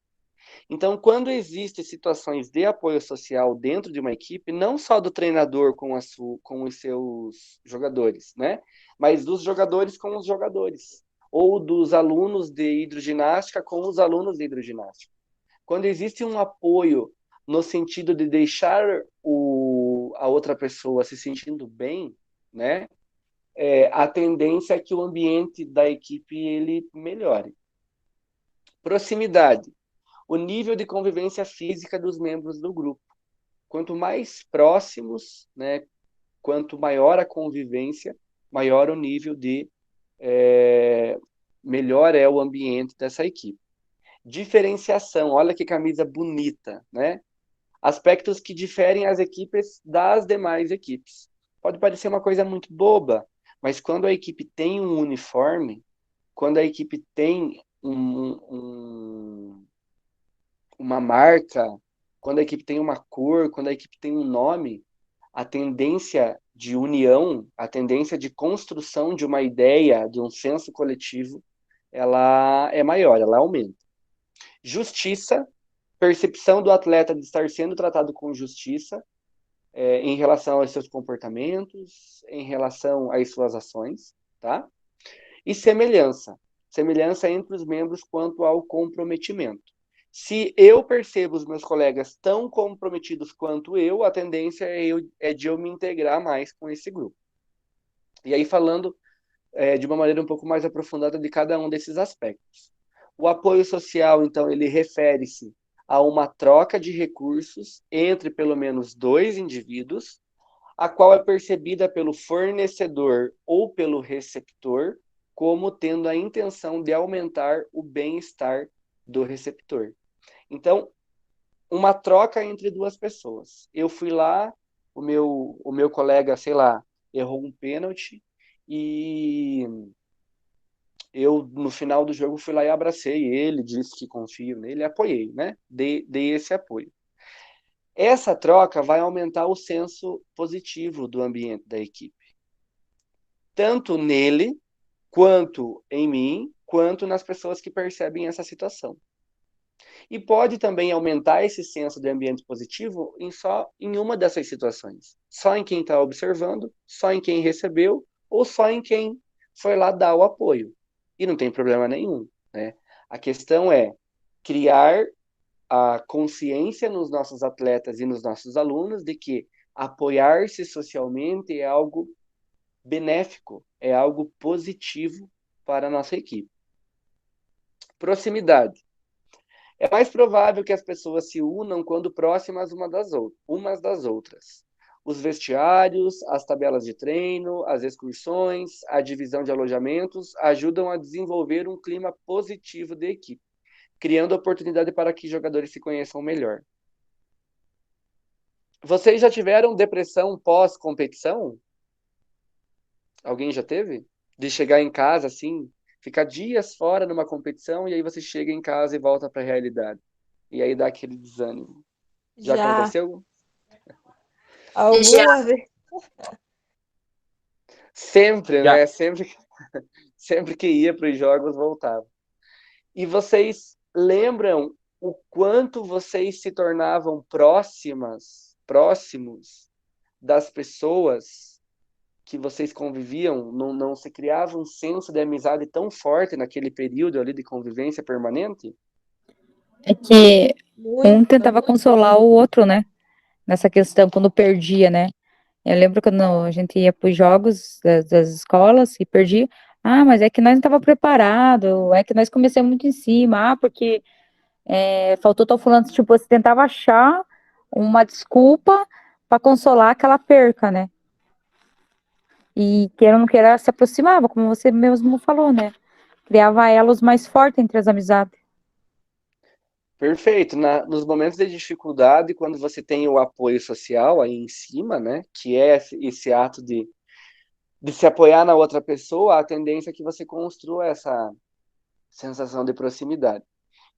Então, quando existem situações de apoio social dentro de uma equipe, não só do treinador com os seus jogadores, né? Mas dos jogadores com os jogadores, ou dos alunos de hidroginástica com os alunos de hidroginástica. Quando existe um apoio no sentido de deixar a outra pessoa se sentindo bem, né? A tendência é que o ambiente da equipe ele melhore. Proximidade. O nível de convivência física dos membros do grupo. Quanto mais próximos, né, quanto maior a convivência, maior o nível de melhor é o ambiente dessa equipe. Diferenciação, olha que camisa bonita, né? Aspectos que diferem as equipes das demais equipes. Pode parecer uma coisa muito boba, mas quando a equipe tem um uniforme, quando a equipe tem uma marca, quando a equipe tem uma cor, quando a equipe tem um nome, a tendência de união, a tendência de construção de uma ideia, de um senso coletivo, ela é maior, ela aumenta. Justiça, percepção do atleta de estar sendo tratado com justiça em relação aos seus comportamentos, em relação às suas ações, tá? E semelhança entre os membros quanto ao comprometimento. Se eu percebo os meus colegas tão comprometidos quanto eu, a tendência é de eu me integrar mais com esse grupo. E aí, falando de uma maneira um pouco mais aprofundada de cada um desses aspectos. O apoio social, então, ele refere-se a uma troca de recursos entre pelo menos dois indivíduos, a qual é percebida pelo fornecedor ou pelo receptor como tendo a intenção de aumentar o bem-estar do receptor. Então, uma troca entre duas pessoas. Eu fui lá, o meu colega, sei lá, errou um pênalti e eu, no final do jogo, fui lá e abracei ele, disse que confio nele, apoiei, né? Dei esse apoio. Essa troca vai aumentar o senso positivo do ambiente da equipe. Tanto nele, quanto em mim, quanto nas pessoas que percebem essa situação. E pode também aumentar esse senso de ambiente positivo só em uma dessas situações. Só em quem está observando, só em quem recebeu, ou só em quem foi lá dar o apoio. E não tem problema nenhum, né? A questão é criar a consciência nos nossos atletas e nos nossos alunos de que apoiar-se socialmente é algo benéfico, é algo positivo para a nossa equipe. Proximidade. É mais provável que as pessoas se unam quando próximas umas das outras. Os vestiários, as tabelas de treino, as excursões, a divisão de alojamentos ajudam a desenvolver um clima positivo de equipe, criando oportunidade para que jogadores se conheçam melhor. Vocês já tiveram depressão pós-competição? Alguém já teve? De chegar em casa assim, ficar dias fora numa competição e aí você chega em casa e volta para a realidade. E aí dá aquele desânimo. Já aconteceu? Alguma vez. Sempre, Já. né? Sempre que ia para os jogos, voltava. E vocês lembram o quanto vocês se tornavam próximos das pessoas que vocês conviviam? Não se criava um senso de amizade tão forte naquele período ali de convivência permanente? É que um Muito. tentava consolar o outro, né? Nessa questão, quando perdia, né? Eu lembro quando a gente ia para os jogos das escolas e perdia. Ah, mas é que nós não estava preparado, é que nós começamos muito em cima, porque faltou tal fulano, tipo, você tentava achar uma desculpa para consolar aquela perca, né? E queira ou não queira, se aproximava, como você mesmo falou, né? Criava elos mais fortes entre as amizades. Perfeito. Nos momentos de dificuldade, quando você tem o apoio social aí em cima, né? Que é esse ato de se apoiar na outra pessoa, a tendência é que você construa essa sensação de proximidade.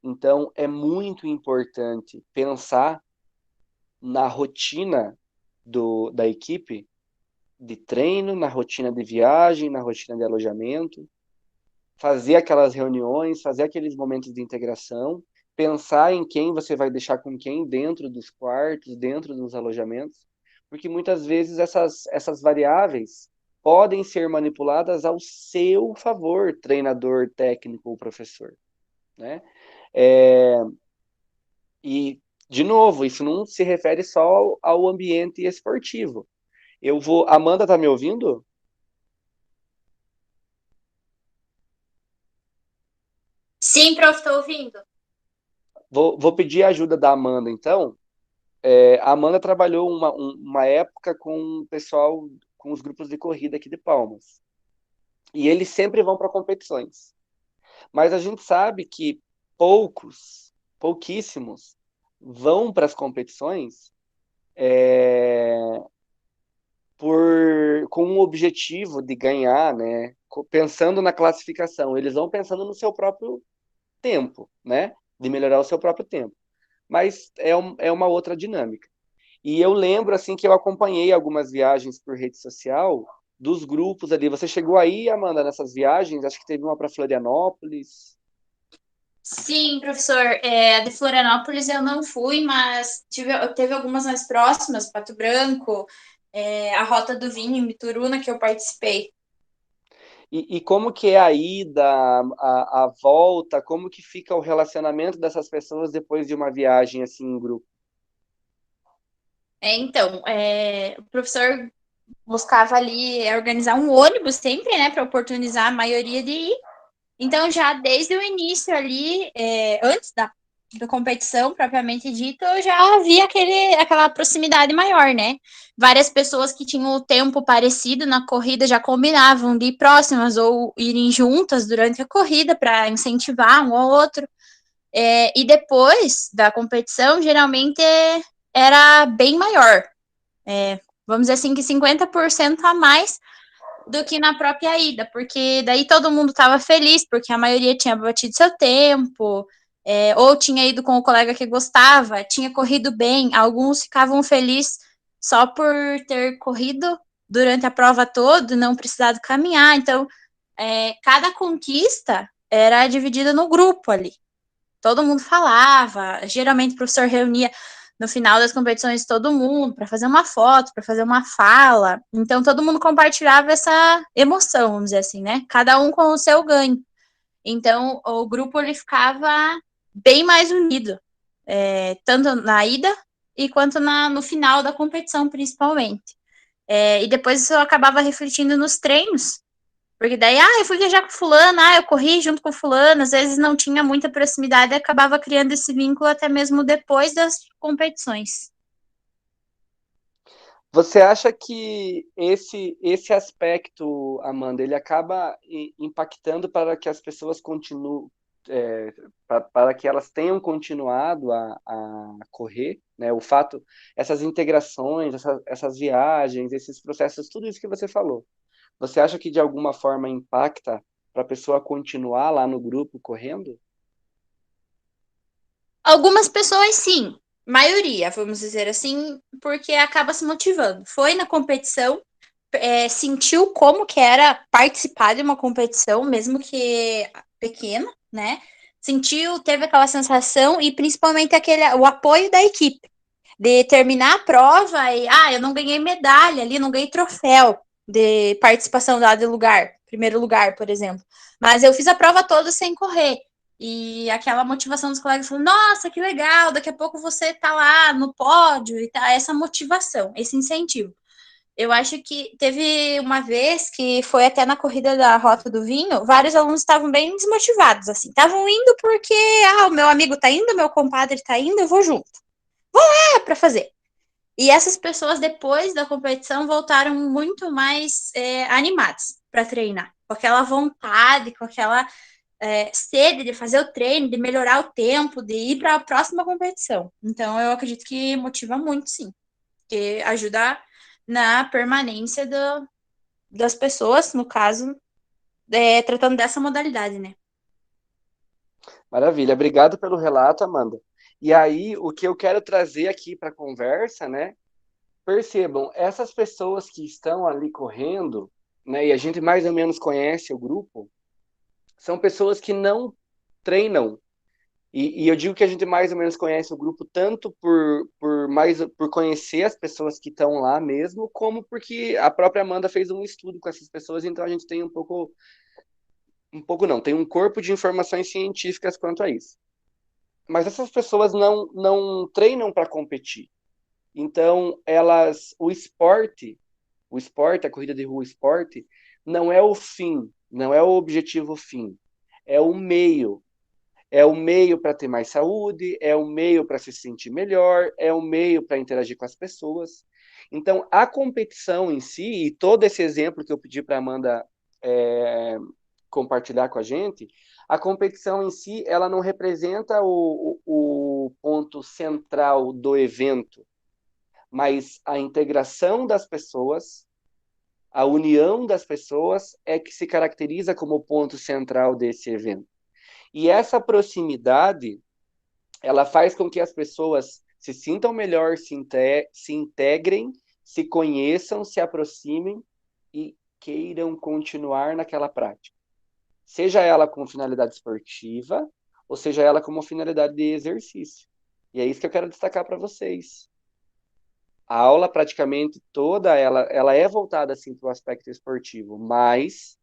Então, é muito importante pensar na rotina da equipe de treino, na rotina de viagem, na rotina de alojamento, fazer aquelas reuniões, fazer aqueles momentos de integração, pensar em quem você vai deixar com quem dentro dos quartos, dentro dos alojamentos, porque muitas vezes essas variáveis podem ser manipuladas ao seu favor, treinador, técnico ou professor, né? E, de novo, isso não se refere só ao ambiente esportivo. Amanda, tá me ouvindo? Sim, prof, estou ouvindo. Vou pedir a ajuda da Amanda, então. A Amanda trabalhou uma época com o pessoal, com os grupos de corrida aqui de Palmas. E eles sempre vão para competições. Mas a gente sabe que pouquíssimos, vão para as competições com o objetivo de ganhar, né? Pensando na classificação. Eles vão pensando no seu próprio tempo, né? De melhorar o seu próprio tempo. Mas é uma outra dinâmica. E eu lembro, assim, que eu acompanhei algumas viagens por rede social dos grupos ali. Você chegou aí, Amanda, nessas viagens? Acho que teve uma para Florianópolis. Sim, professor. A de Florianópolis eu não fui, mas teve algumas mais próximas, Pato Branco, a Rota do Vinho em Bituruna, que eu participei. E como que é a ida, a volta, como que fica o relacionamento dessas pessoas depois de uma viagem assim em grupo? Então, o professor buscava ali organizar um ônibus sempre, né, para oportunizar a maioria de ir. Então, já desde o início ali, antes da competição propriamente dita, eu já havia aquela proximidade maior, né? Várias pessoas que tinham o tempo parecido na corrida já combinavam de ir próximas ou irem juntas durante a corrida para incentivar um ao outro. E depois da competição, geralmente era bem maior. vamos dizer assim, que 50% a mais do que na própria ida, porque daí todo mundo estava feliz, porque a maioria tinha batido seu tempo, ou tinha ido com o colega que gostava, tinha corrido bem, alguns ficavam felizes só por ter corrido durante a prova toda, não precisado caminhar, então cada conquista era dividida no grupo ali. Todo mundo falava, geralmente o professor reunia no final das competições todo mundo para fazer uma foto, para fazer uma fala. Então todo mundo compartilhava essa emoção, vamos dizer assim, né? Cada um com o seu ganho. Então o grupo ele ficava bem mais unido, tanto na ida e quanto no final da competição, principalmente. E depois isso acabava refletindo nos treinos, porque daí, eu fui viajar com fulano, eu corri junto com fulano, às vezes não tinha muita proximidade, acabava criando esse vínculo até mesmo depois das competições. Você acha que esse aspecto, Amanda, ele acaba impactando para que as pessoas continuem, para que elas tenham continuado a correr, né? O fato, essas integrações, essas viagens, esses processos, tudo isso que você falou. Você acha que de alguma forma impacta para a pessoa continuar lá no grupo correndo? Algumas pessoas sim, maioria, vamos dizer assim, porque acaba se motivando. Foi na competição, sentiu como que era participar de uma competição, mesmo que pequena, né? Sentiu, teve aquela sensação e principalmente o apoio da equipe. De terminar a prova e, eu não ganhei medalha ali, não ganhei troféu de participação dada em lugar, primeiro lugar, por exemplo. Mas eu fiz a prova toda sem correr. E aquela motivação dos colegas falando, nossa, que legal, daqui a pouco você tá lá no pódio e tá, essa motivação, esse incentivo. Eu acho que teve uma vez que foi até na corrida da Rota do Vinho, vários alunos estavam bem desmotivados, assim, estavam indo porque, o meu amigo tá indo, meu compadre tá indo, eu vou junto. Para fazer. E essas pessoas, depois da competição, voltaram muito mais animadas para treinar, com aquela vontade, com aquela sede de fazer o treino, de melhorar o tempo, de ir para a próxima competição. Então, eu acredito que motiva muito, sim, que ajuda na permanência das pessoas, no caso, tratando dessa modalidade, né? Maravilha, obrigado pelo relato, Amanda. E aí, o que eu quero trazer aqui para a conversa, né? Percebam, essas pessoas que estão ali correndo, né, e a gente mais ou menos conhece o grupo, são pessoas que não treinam. E eu digo que a gente mais ou menos conhece o grupo tanto por conhecer as pessoas que estão lá mesmo, como porque a própria Amanda fez um estudo com essas pessoas, então a gente tem um pouco não, tem um corpo de informações científicas quanto a isso. Mas essas pessoas não treinam para competir. Então, o esporte, a corrida de rua, o esporte, não é o fim, não é o objetivo fim, é o meio. É o meio para ter mais saúde, é o meio para se sentir melhor, é o meio para interagir com as pessoas. Então, a competição em si, e todo esse exemplo que eu pedi para a Amanda compartilhar com a gente, a competição em si, ela não representa o ponto central do evento, mas a integração das pessoas, a união das pessoas é que se caracteriza como o ponto central desse evento. E essa proximidade, ela faz com que as pessoas se sintam melhor, se integrem, se conheçam, se aproximem e queiram continuar naquela prática. Seja ela com finalidade esportiva, ou seja ela com uma finalidade de exercício. E é isso que eu quero destacar para vocês. A aula praticamente toda, ela é voltada assim para o aspecto esportivo, mas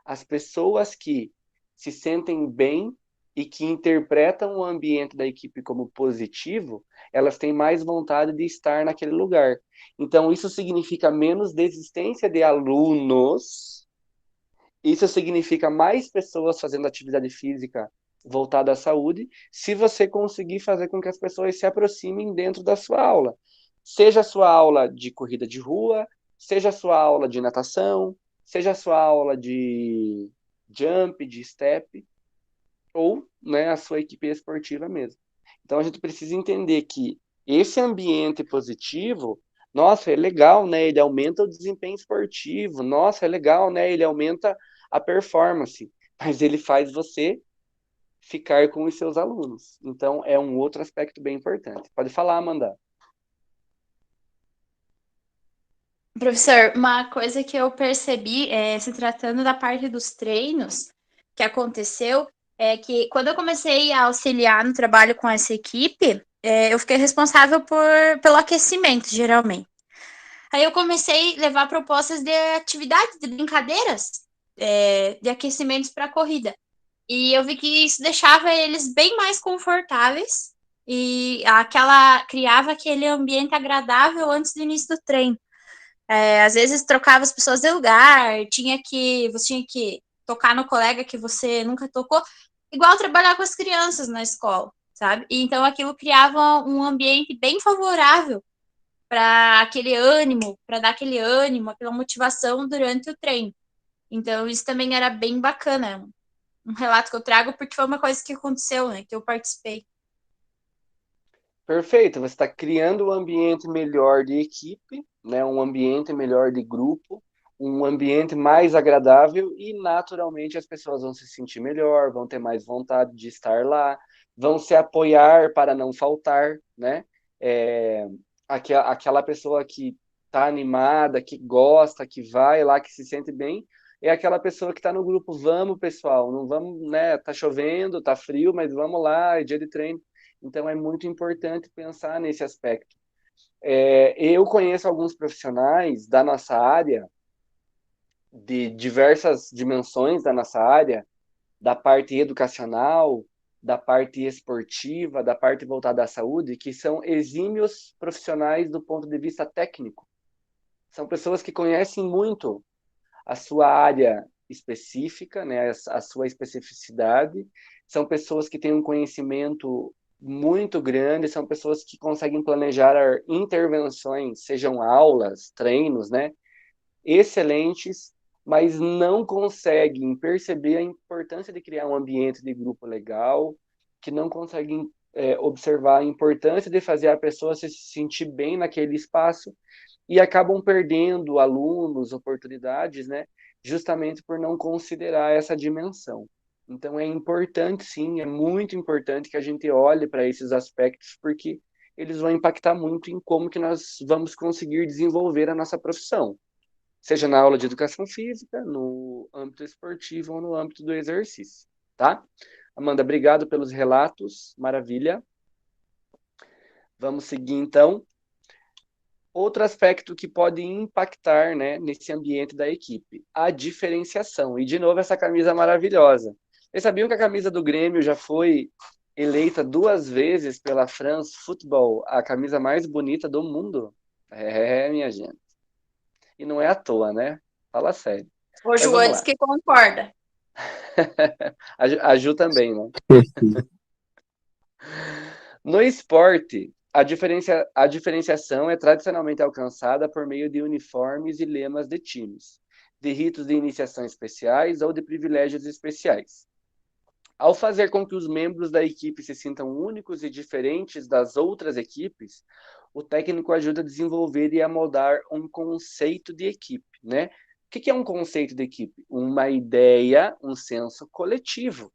as pessoas que se sentem bem e que interpretam o ambiente da equipe como positivo, elas têm mais vontade de estar naquele lugar. Então, isso significa menos desistência de alunos, isso significa mais pessoas fazendo atividade física voltada à saúde, se você conseguir fazer com que as pessoas se aproximem dentro da sua aula. Seja a sua aula de corrida de rua, seja a sua aula de natação, seja a sua aula de jump, de step, ou né, a sua equipe esportiva mesmo. Então a gente precisa entender que esse ambiente positivo Nossa, é legal, né? Ele aumenta o desempenho esportivo. Nossa, é legal, né? Ele aumenta a performance. Mas ele faz você ficar com os seus alunos. Então, é um outro aspecto bem importante. Pode falar, Amanda. Professor, uma coisa que eu percebi, se tratando da parte dos treinos que aconteceu, é que quando eu comecei a auxiliar no trabalho com essa equipe, eu fiquei responsável pelo aquecimento, geralmente. Aí eu comecei a levar propostas de atividades, de brincadeiras, de aquecimentos para a corrida. E eu vi que isso deixava eles bem mais confortáveis e criava aquele ambiente agradável antes do início do treino. Às vezes trocava as pessoas de lugar, você tinha que tocar no colega que você nunca tocou, igual trabalhar com as crianças na escola, sabe? E então aquilo criava um ambiente bem favorável para dar aquele ânimo, aquela motivação durante o treino. Então isso também era bem bacana, um relato que eu trago porque foi uma coisa que aconteceu, né, que eu participei. Perfeito, você está criando um ambiente melhor de equipe, né? Um ambiente melhor de grupo, um ambiente mais agradável e naturalmente as pessoas vão se sentir melhor, vão ter mais vontade de estar lá, vão se apoiar para não faltar, né? Aquela pessoa que está animada, que gosta, que vai lá, que se sente bem, é aquela pessoa que está no grupo, vamos pessoal, não vamos, né? Tá chovendo, tá frio, mas vamos lá, é dia de treino. Então, é muito importante pensar nesse aspecto. Eu conheço alguns profissionais da nossa área, de diversas dimensões da nossa área, da parte educacional, da parte esportiva, da parte voltada à saúde, que são exímios profissionais do ponto de vista técnico. São pessoas que conhecem muito a sua área específica, né, a sua especificidade. São pessoas que têm um conhecimento muito grande, são pessoas que conseguem planejar intervenções, sejam aulas, treinos, né, excelentes, mas não conseguem perceber a importância de criar um ambiente de grupo legal, que não conseguem observar a importância de fazer a pessoa se sentir bem naquele espaço e acabam perdendo alunos, oportunidades, né, justamente por não considerar essa dimensão. Então é importante, sim, é muito importante que a gente olhe para esses aspectos, porque eles vão impactar muito em como que nós vamos conseguir desenvolver a nossa profissão, seja na aula de educação física, no âmbito esportivo ou no âmbito do exercício, tá? Amanda, obrigado pelos relatos, maravilha. Vamos seguir, então. Outro aspecto que pode impactar, né, nesse ambiente da equipe, a diferenciação. E, de novo, essa camisa maravilhosa. Vocês sabiam que a camisa do Grêmio já foi eleita 2 vezes pela France Football a camisa mais bonita do mundo? Minha gente. E não é à toa, né? Fala sério. O Mas João vamos diz lá. que concorda. A Ju também, né? No esporte, a diferenciação é tradicionalmente alcançada por meio de uniformes e lemas de times, de ritos de iniciação especiais ou de privilégios especiais. Ao fazer com que os membros da equipe se sintam únicos e diferentes das outras equipes, o técnico ajuda a desenvolver e a moldar um conceito de equipe, né? O que é um conceito de equipe? Uma ideia, um senso coletivo.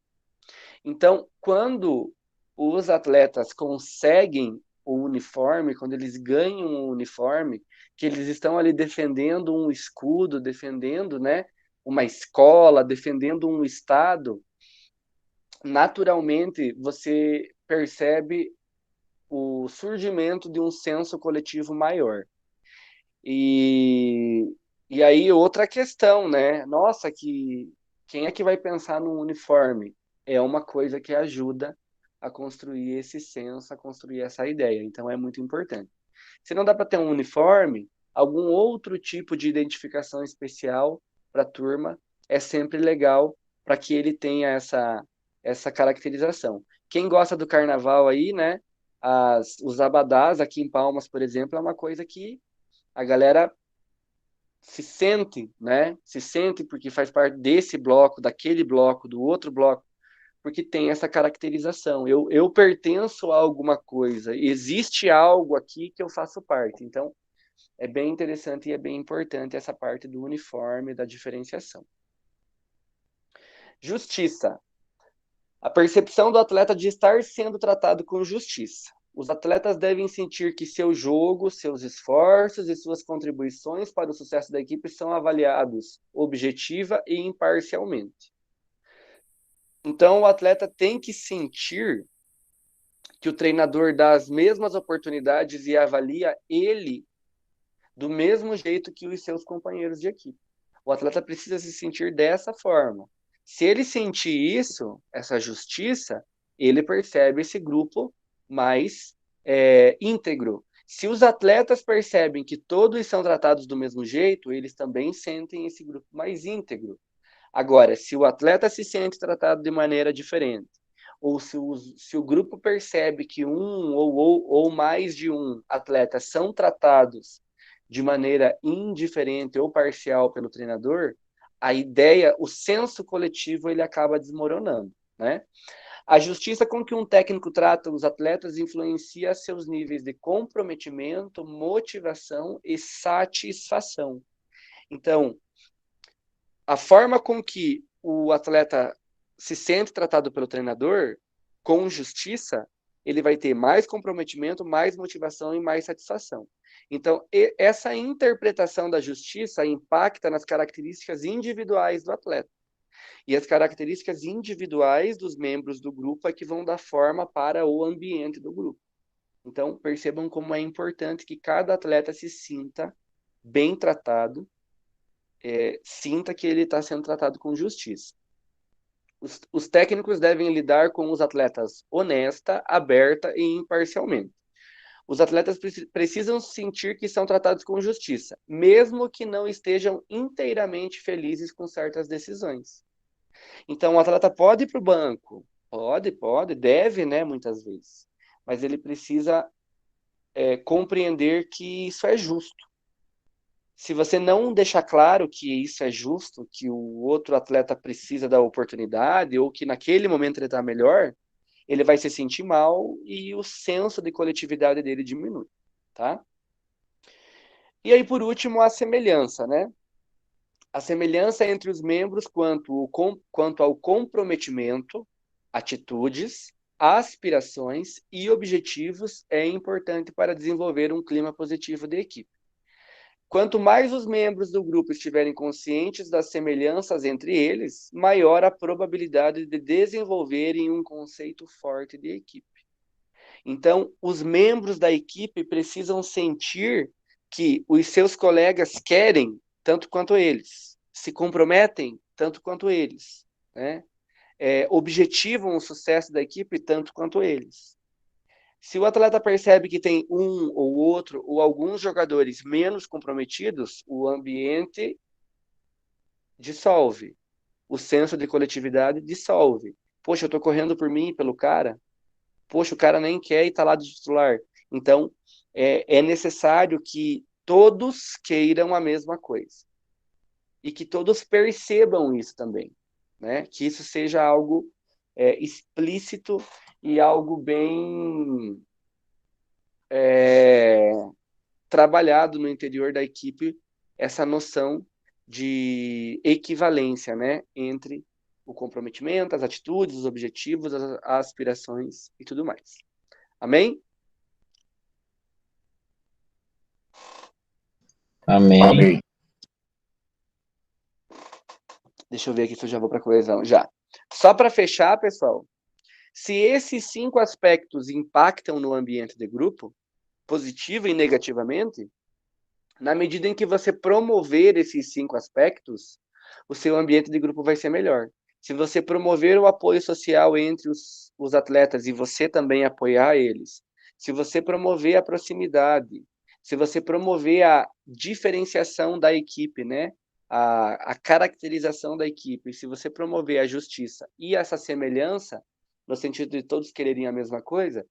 Então, quando os atletas conseguem o uniforme, quando eles ganham o uniforme, que eles estão ali defendendo um escudo, defendendo, né, uma escola, defendendo um estado, naturalmente você percebe o surgimento de um senso coletivo maior. E aí outra questão, né? Nossa, quem é que vai pensar no uniforme? É uma coisa que ajuda a construir esse senso, a construir essa ideia. Então é muito importante. Se não dá para ter um uniforme, algum outro tipo de identificação especial para a turma é sempre legal para que ele tenha essa caracterização. Quem gosta do carnaval aí, né? Os abadás aqui em Palmas, por exemplo, é uma coisa que a galera se sente, né? Se sente porque faz parte desse bloco, daquele bloco, do outro bloco, porque tem essa caracterização. Eu pertenço a alguma coisa, existe algo aqui que eu faço parte. Então, é bem interessante e é bem importante essa parte do uniforme, da diferenciação. Justiça. A percepção do atleta de estar sendo tratado com justiça. Os atletas devem sentir que seu jogo, seus esforços e suas contribuições para o sucesso da equipe são avaliados objetiva e imparcialmente. Então, o atleta tem que sentir que o treinador dá as mesmas oportunidades e avalia ele do mesmo jeito que os seus companheiros de equipe. O atleta precisa se sentir dessa forma. Se ele sentir isso, essa justiça, ele percebe esse grupo mais íntegro. Se os atletas percebem que todos são tratados do mesmo jeito, eles também sentem esse grupo mais íntegro. Agora, se o atleta se sente tratado de maneira diferente, ou se o grupo percebe que um ou mais de um atleta são tratados de maneira indiferente ou parcial pelo treinador, a ideia, o senso coletivo, ele acaba desmoronando, né? A justiça com que um técnico trata os atletas influencia seus níveis de comprometimento, motivação e satisfação. Então, a forma com que o atleta se sente tratado pelo treinador, com justiça, ele vai ter mais comprometimento, mais motivação e mais satisfação. Então, essa interpretação da justiça impacta nas características individuais do atleta. E as características individuais dos membros do grupo é que vão dar forma para o ambiente do grupo. Então, percebam como é importante que cada atleta se sinta bem tratado, sinta que ele está sendo tratado com justiça. Os técnicos devem lidar com os atletas honesta, aberta e imparcialmente. Os atletas precisam sentir que são tratados com justiça, mesmo que não estejam inteiramente felizes com certas decisões. Então, o atleta pode ir para o banco, deve, né, muitas vezes, mas ele precisa compreender que isso é justo. Se você não deixar claro que isso é justo, que o outro atleta precisa da oportunidade, ou que naquele momento ele está melhor, ele vai se sentir mal e o senso de coletividade dele diminui, tá? E aí, por último, a semelhança, né? A semelhança entre os membros quanto ao comprometimento, atitudes, aspirações e objetivos é importante para desenvolver um clima positivo de equipe. Quanto mais os membros do grupo estiverem conscientes das semelhanças entre eles, maior a probabilidade de desenvolverem um conceito forte de equipe. Então, os membros da equipe precisam sentir que os seus colegas querem tanto quanto eles, se comprometem tanto quanto eles, né? Objetivam o sucesso da equipe tanto quanto eles. Se o atleta percebe que tem um ou outro ou alguns jogadores menos comprometidos, o ambiente dissolve. O senso de coletividade dissolve. Poxa, eu estou correndo por mim e pelo cara. Poxa, o cara nem quer e está lá de titular. Então, é necessário que todos queiram a mesma coisa. E que todos percebam isso também, né? Que isso seja algo explícito e algo bem trabalhado no interior da equipe, essa noção de equivalência, né? Entre o comprometimento, as atitudes, os objetivos, as aspirações e tudo mais. Amém? Amém. Deixa eu ver aqui se eu já vou para a coesão. Já. Só para fechar, pessoal, se esses 5 aspectos impactam no ambiente de grupo, positivo e negativamente, na medida em que você promover esses 5 aspectos, o seu ambiente de grupo vai ser melhor. Se você promover o apoio social entre os atletas e você também apoiar eles, se você promover a proximidade, se você promover a diferenciação da equipe, né? A caracterização da equipe, se você promover a justiça e essa semelhança, no sentido de todos quererem a mesma coisa,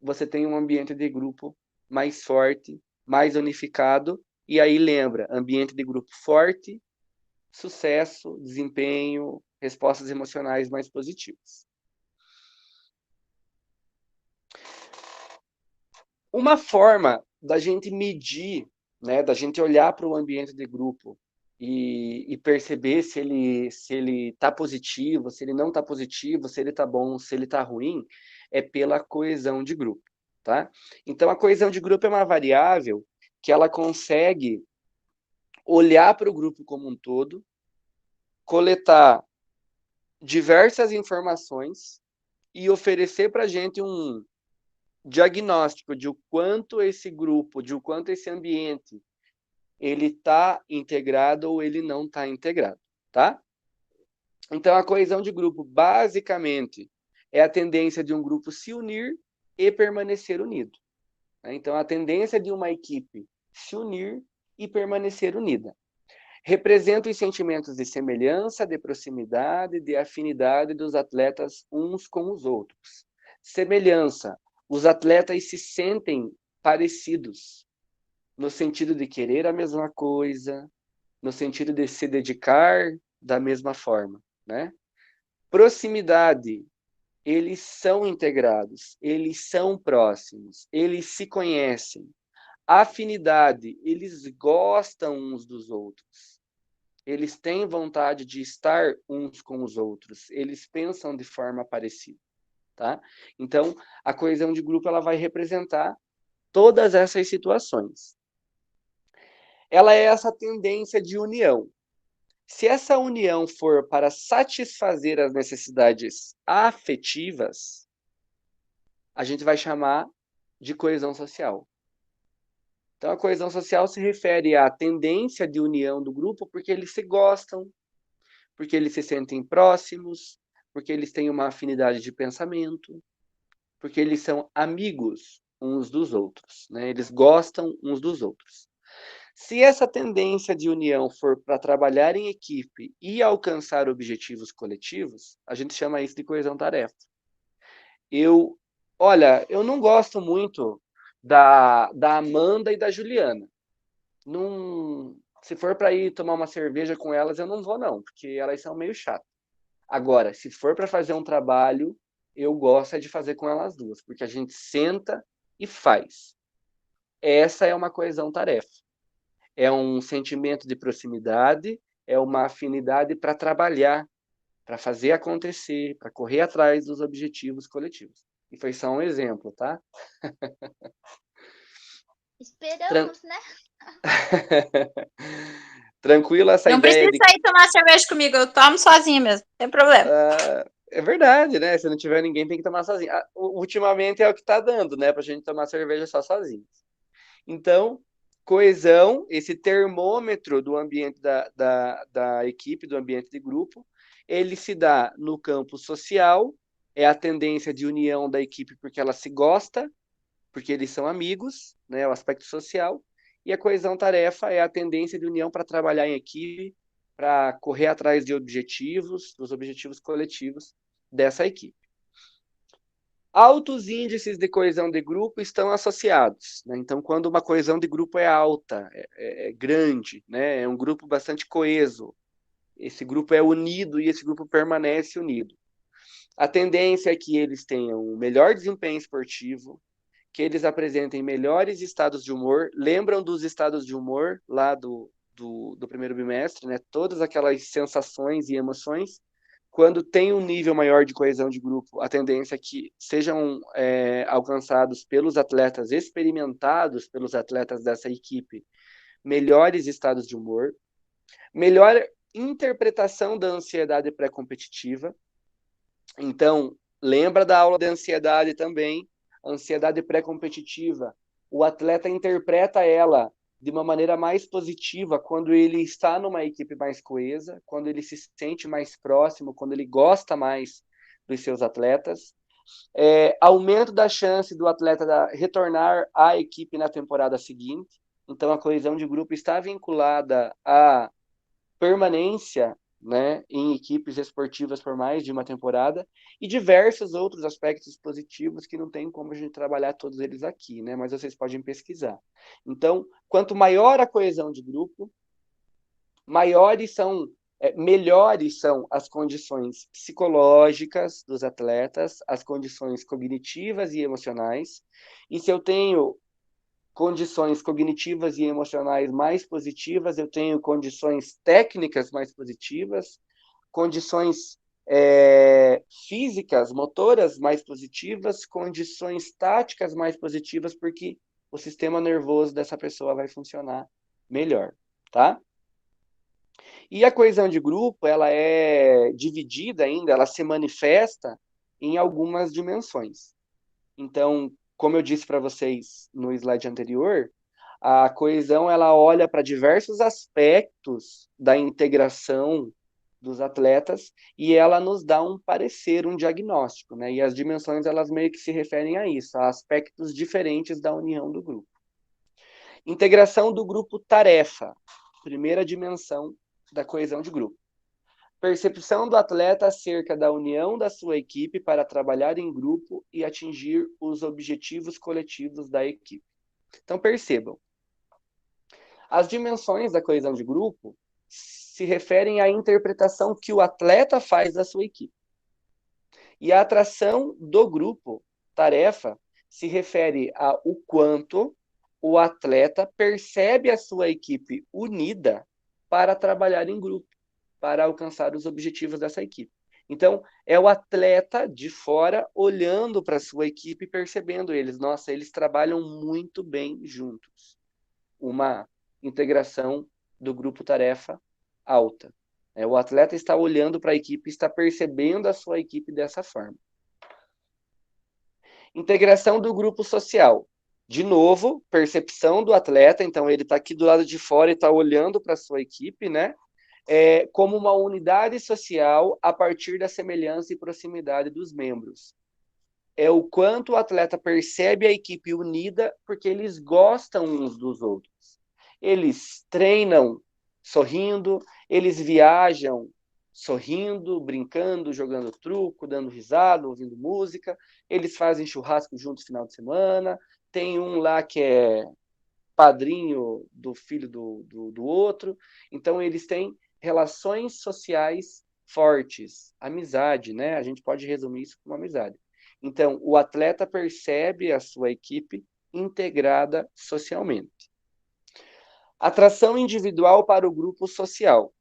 você tem um ambiente de grupo mais forte, mais unificado, e aí lembra, ambiente de grupo forte, sucesso, desempenho, respostas emocionais mais positivas. Uma forma da gente medir né? Da gente olhar para o ambiente de grupo e perceber se ele está positivo, se ele não está positivo, se ele está bom, se ele está ruim, é pela coesão de grupo, tá? Então, a coesão de grupo é uma variável que ela consegue olhar para o grupo como um todo, coletar diversas informações e oferecer para a gente um diagnóstico de o quanto esse grupo, de o quanto esse ambiente, ele está integrado ou ele não está integrado, tá? Então, a coesão de grupo, basicamente, é a tendência de um grupo se unir e permanecer unido. Então, a tendência de uma equipe se unir e permanecer unida. Representa os sentimentos de semelhança, de proximidade, de afinidade dos atletas uns com os outros. Semelhança. Os atletas se sentem parecidos, no sentido de querer a mesma coisa, no sentido de se dedicar da mesma forma, né? Proximidade. Eles são integrados, eles são próximos, eles se conhecem. Afinidade. Eles gostam uns dos outros. Eles têm vontade de estar uns com os outros, eles pensam de forma parecida, tá? Então, a coesão de grupo ela vai representar todas essas situações. Ela é essa tendência de união. Se essa união for para satisfazer as necessidades afetivas, a gente vai chamar de coesão social. Então, a coesão social se refere à tendência de união do grupo porque eles se gostam, porque eles se sentem próximos, porque eles têm uma afinidade de pensamento, porque eles são amigos uns dos outros, né? Eles gostam uns dos outros. Se essa tendência de união for para trabalhar em equipe e alcançar objetivos coletivos, a gente chama isso de coesão-tarefa. Olha, eu não gosto muito da Amanda e da Juliana. Se for para ir tomar uma cerveja com elas, eu não vou não, porque elas são meio chatas. Agora, se for para fazer um trabalho, eu gosto de fazer com elas duas, porque a gente senta e faz. Essa é uma coesão-tarefa. É um sentimento de proximidade, é uma afinidade para trabalhar, para fazer acontecer, para correr atrás dos objetivos coletivos. E foi só um exemplo, tá? Esperamos, né? Tranquilo essa Não ideia precisa ir tomar cerveja comigo, eu tomo sozinha mesmo, não tem problema. É verdade, né? Se não tiver ninguém, tem que tomar sozinho. Ultimamente é o que está dando, né? Pra gente tomar cerveja só sozinho. Então, coesão, esse termômetro do ambiente da equipe, do ambiente de grupo, ele se dá no campo social, é a tendência de união da equipe porque ela se gosta, porque eles são amigos, né? O aspecto social. E a coesão-tarefa é a tendência de união para trabalhar em equipe, para correr atrás de objetivos, dos objetivos coletivos dessa equipe. Altos índices de coesão de grupo estão associados, né? Então, quando uma coesão de grupo é alta, é grande, né? É um grupo bastante coeso, esse grupo é unido e esse grupo permanece unido. A tendência é que eles tenham um melhor desempenho esportivo, que eles apresentem melhores estados de humor. Lembram dos estados de humor lá do primeiro bimestre, né? Todas aquelas sensações e emoções. Quando tem um nível maior de coesão de grupo, a tendência é que sejam alcançados pelos atletas experimentados, pelos atletas dessa equipe, melhores estados de humor, melhor interpretação da ansiedade pré-competitiva. Então, lembra da aula de ansiedade também, ansiedade pré-competitiva. O atleta interpreta ela de uma maneira mais positiva quando ele está numa equipe mais coesa, quando ele se sente mais próximo, quando ele gosta mais dos seus atletas. Aumento da chance do atleta retornar à equipe na temporada seguinte. Então, a coesão de grupo está vinculada à permanência, né, em equipes esportivas por mais de uma temporada, e diversos outros aspectos positivos que não tem como a gente trabalhar todos eles aqui, né, mas vocês podem pesquisar. Então, quanto maior a coesão de grupo, melhores são as condições psicológicas dos atletas, as condições cognitivas e emocionais, e se eu tenho condições cognitivas e emocionais mais positivas, eu tenho condições técnicas mais positivas, condições físicas, motoras mais positivas, condições táticas mais positivas, porque o sistema nervoso dessa pessoa vai funcionar melhor, tá? E a coesão de grupo, ela é dividida ainda, ela se manifesta em algumas dimensões. Então, como eu disse para vocês no slide anterior, a coesão ela olha para diversos aspectos da integração dos atletas e ela nos dá um parecer, um diagnóstico, né? E as dimensões elas meio que se referem a isso, a aspectos diferentes da união do grupo. Integração do grupo tarefa, primeira dimensão da coesão de grupo. Percepção do atleta acerca da união da sua equipe para trabalhar em grupo e atingir os objetivos coletivos da equipe. Então, percebam. As dimensões da coesão de grupo se referem à interpretação que o atleta faz da sua equipe. E a atração do grupo, tarefa, se refere ao quanto o atleta percebe a sua equipe unida para trabalhar em grupo, para alcançar os objetivos dessa equipe. Então, é o atleta de fora olhando para a sua equipe e percebendo eles. Nossa, eles trabalham muito bem juntos. Uma integração do grupo tarefa alta. O atleta está olhando para a equipe, está percebendo a sua equipe dessa forma. Integração do grupo social. De novo, percepção do atleta, então ele está aqui do lado de fora e está olhando para a sua equipe, né? Como uma unidade social a partir da semelhança e proximidade dos membros. É o quanto o atleta percebe a equipe unida porque eles gostam uns dos outros. Eles treinam sorrindo, eles viajam sorrindo, brincando, jogando truco, dando risada, ouvindo música, eles fazem churrasco juntos no final de semana, tem um lá que é padrinho do filho do outro, então eles têm relações sociais fortes, amizade, né? A gente pode resumir isso como amizade. Então, o atleta percebe a sua equipe integrada socialmente. Atração individual para o grupo social.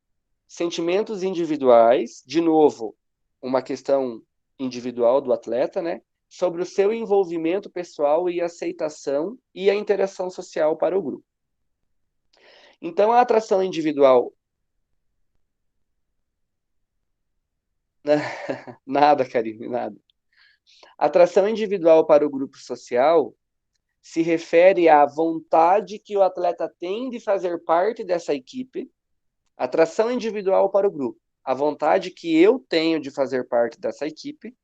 Sentimentos individuais, de novo, uma questão individual do atleta, né? Sobre o seu envolvimento pessoal e aceitação e a interação social para o grupo. Então, a atração individual... Nada, Karine, nada. Atração individual para o grupo social se refere à vontade que o atleta tem de fazer parte dessa equipe. Atração individual para o grupo. A vontade que eu tenho de fazer parte dessa equipe.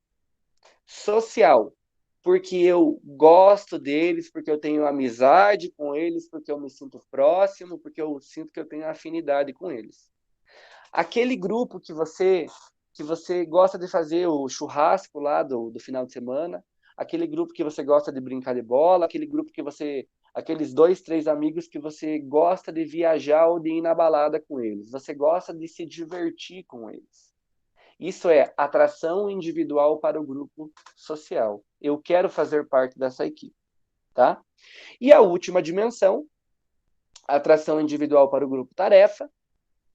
Social, porque eu gosto deles, porque eu tenho amizade com eles, porque eu me sinto próximo, porque eu sinto que eu tenho afinidade com eles. Aquele grupo que você gosta de fazer o churrasco lá do final de semana, aquele grupo que você gosta de brincar de bola, aquele grupo que aqueles 2, 3 amigos que você gosta de viajar ou de ir na balada com eles. Você gosta de se divertir com eles. Isso é atração individual para o grupo social. Eu quero fazer parte dessa equipe, tá? E a última dimensão, atração individual para o grupo tarefa,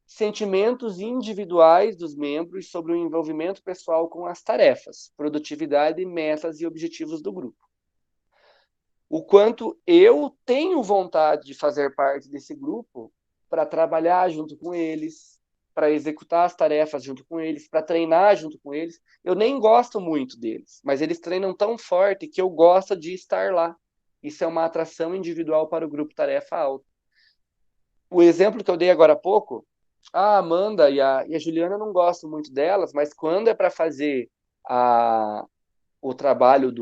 sentimentos individuais dos membros sobre o envolvimento pessoal com as tarefas, produtividade, metas e objetivos do grupo. O quanto eu tenho vontade de fazer parte desse grupo para trabalhar junto com eles, para executar as tarefas junto com eles, para treinar junto com eles. Eu nem gosto muito deles, mas eles treinam tão forte que eu gosto de estar lá. Isso é uma atração individual para o grupo tarefa alta. O exemplo que eu dei agora há pouco, a Amanda e a Juliana eu não gosto muito delas, mas quando é para fazer o trabalho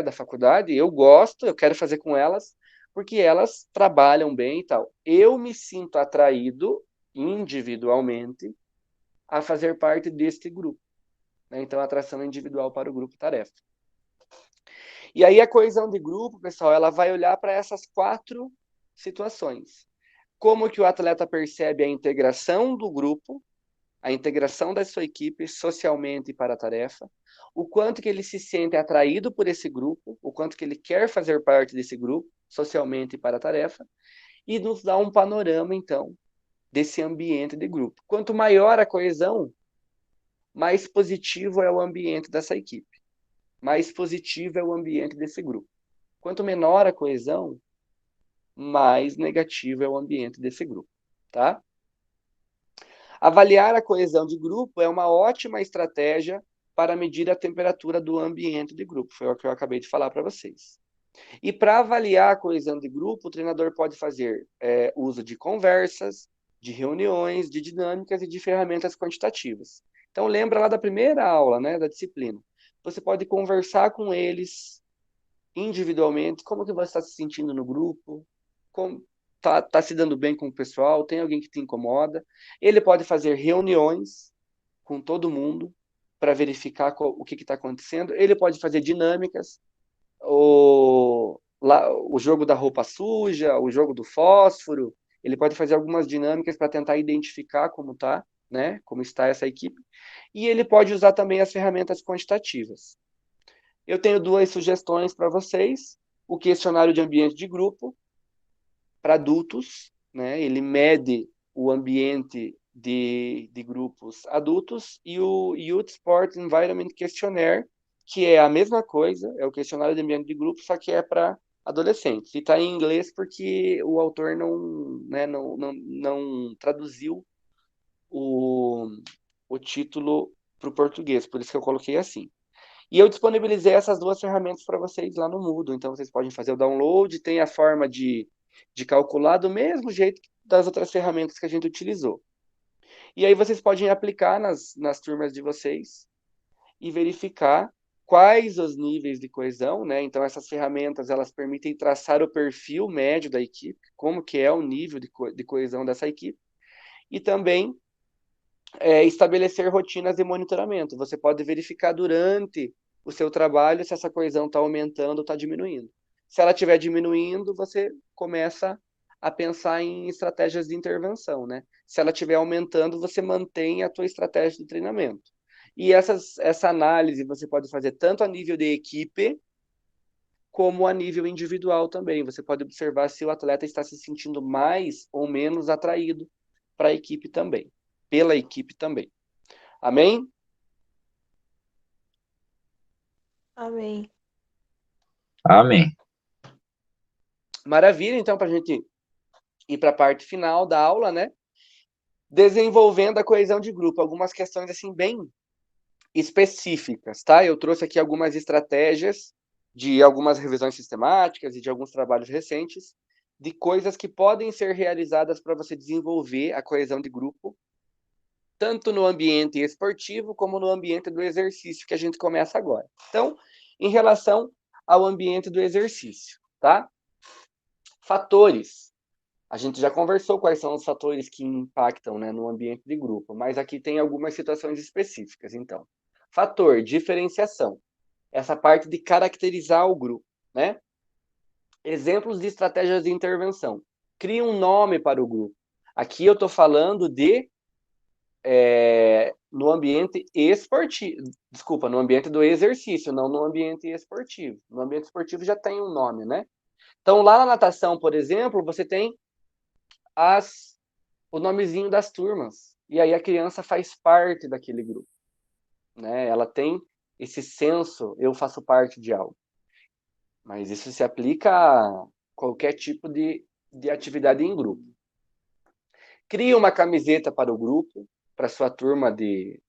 da faculdade, eu gosto, eu quero fazer com elas, porque elas trabalham bem e tal. Eu me sinto atraído individualmente a fazer parte deste grupo. Né? Então, atração individual para o grupo tarefa. E aí a coesão de grupo, pessoal, ela vai olhar para essas 4 situações. Como que o atleta percebe a integração do grupo, a integração da sua equipe socialmente para a tarefa, o quanto que ele se sente atraído por esse grupo, o quanto que ele quer fazer parte desse grupo, socialmente para a tarefa, e nos dá um panorama, então, desse ambiente de grupo. Quanto maior a coesão, mais positivo é o ambiente dessa equipe, mais positivo é o ambiente desse grupo. Quanto menor a coesão, mais negativo é o ambiente desse grupo, tá? Avaliar a coesão de grupo é uma ótima estratégia para medir a temperatura do ambiente de grupo, foi o que eu acabei de falar para vocês. E para avaliar a coesão de grupo, o treinador pode fazer uso de conversas, de reuniões, de dinâmicas e de ferramentas quantitativas. Então, lembra lá da primeira aula, né, da disciplina. Você pode conversar com eles individualmente, como que você está se sentindo no grupo, como tá se dando bem com o pessoal, tem alguém que te incomoda. Ele pode fazer reuniões com todo mundo para verificar o que está acontecendo. Ele pode fazer dinâmicas, o jogo da roupa suja, o jogo do fósforo. Ele pode fazer algumas dinâmicas para tentar identificar como tá, né, como está essa equipe. E ele pode usar também as ferramentas quantitativas. Eu tenho 2 sugestões para vocês. O questionário de ambiente de grupo, para adultos, né? Ele mede o ambiente de grupos adultos, e o Youth Sport Environment Questionnaire, que é a mesma coisa, é o questionário de ambiente de grupo, só que é para adolescentes. E está em inglês porque o autor não traduziu o título para o português, por isso que eu coloquei assim. E eu disponibilizei essas 2 ferramentas para vocês lá no Moodle, então vocês podem fazer o download, tem a forma de calcular do mesmo jeito das outras ferramentas que a gente utilizou. E aí vocês podem aplicar nas turmas de vocês e verificar quais os níveis de coesão, né? Então essas ferramentas, elas permitem traçar o perfil médio da equipe, como que é o nível de coesão dessa equipe, e também estabelecer rotinas de monitoramento. Você pode verificar durante o seu trabalho se essa coesão está aumentando ou está diminuindo. Se ela estiver diminuindo, você começa a pensar em estratégias de intervenção, né? Se ela estiver aumentando, você mantém a tua estratégia de treinamento. E essa análise você pode fazer tanto a nível de equipe, como a nível individual também. Você pode observar se o atleta está se sentindo mais ou menos atraído para a equipe também, pela equipe também. Amém? Amém. Amém. Maravilha, então, para a gente ir para a parte final da aula, né? Desenvolvendo a coesão de grupo. Algumas questões, assim, bem específicas, tá? Eu trouxe aqui algumas estratégias de algumas revisões sistemáticas e de alguns trabalhos recentes de coisas que podem ser realizadas para você desenvolver a coesão de grupo, tanto no ambiente esportivo como no ambiente do exercício, que a gente começa agora. Então, em relação ao ambiente do exercício, tá? Fatores. A gente já conversou quais são os fatores que impactam, né, no ambiente de grupo, mas aqui tem algumas situações específicas, então. Fator, diferenciação. Essa parte de caracterizar o grupo, né? Exemplos de estratégias de intervenção. Crie um nome para o grupo. Aqui eu estou falando de no ambiente esportivo, desculpa, no ambiente do exercício, não no ambiente esportivo. No ambiente esportivo já tem um nome, né? Então, lá na natação, por exemplo, você tem o nomezinho das turmas. E aí a criança faz parte daquele grupo, né? Ela tem esse senso, eu faço parte de algo. Mas isso se aplica a qualquer tipo de atividade em grupo. Crie uma camiseta para o grupo, para sua turma de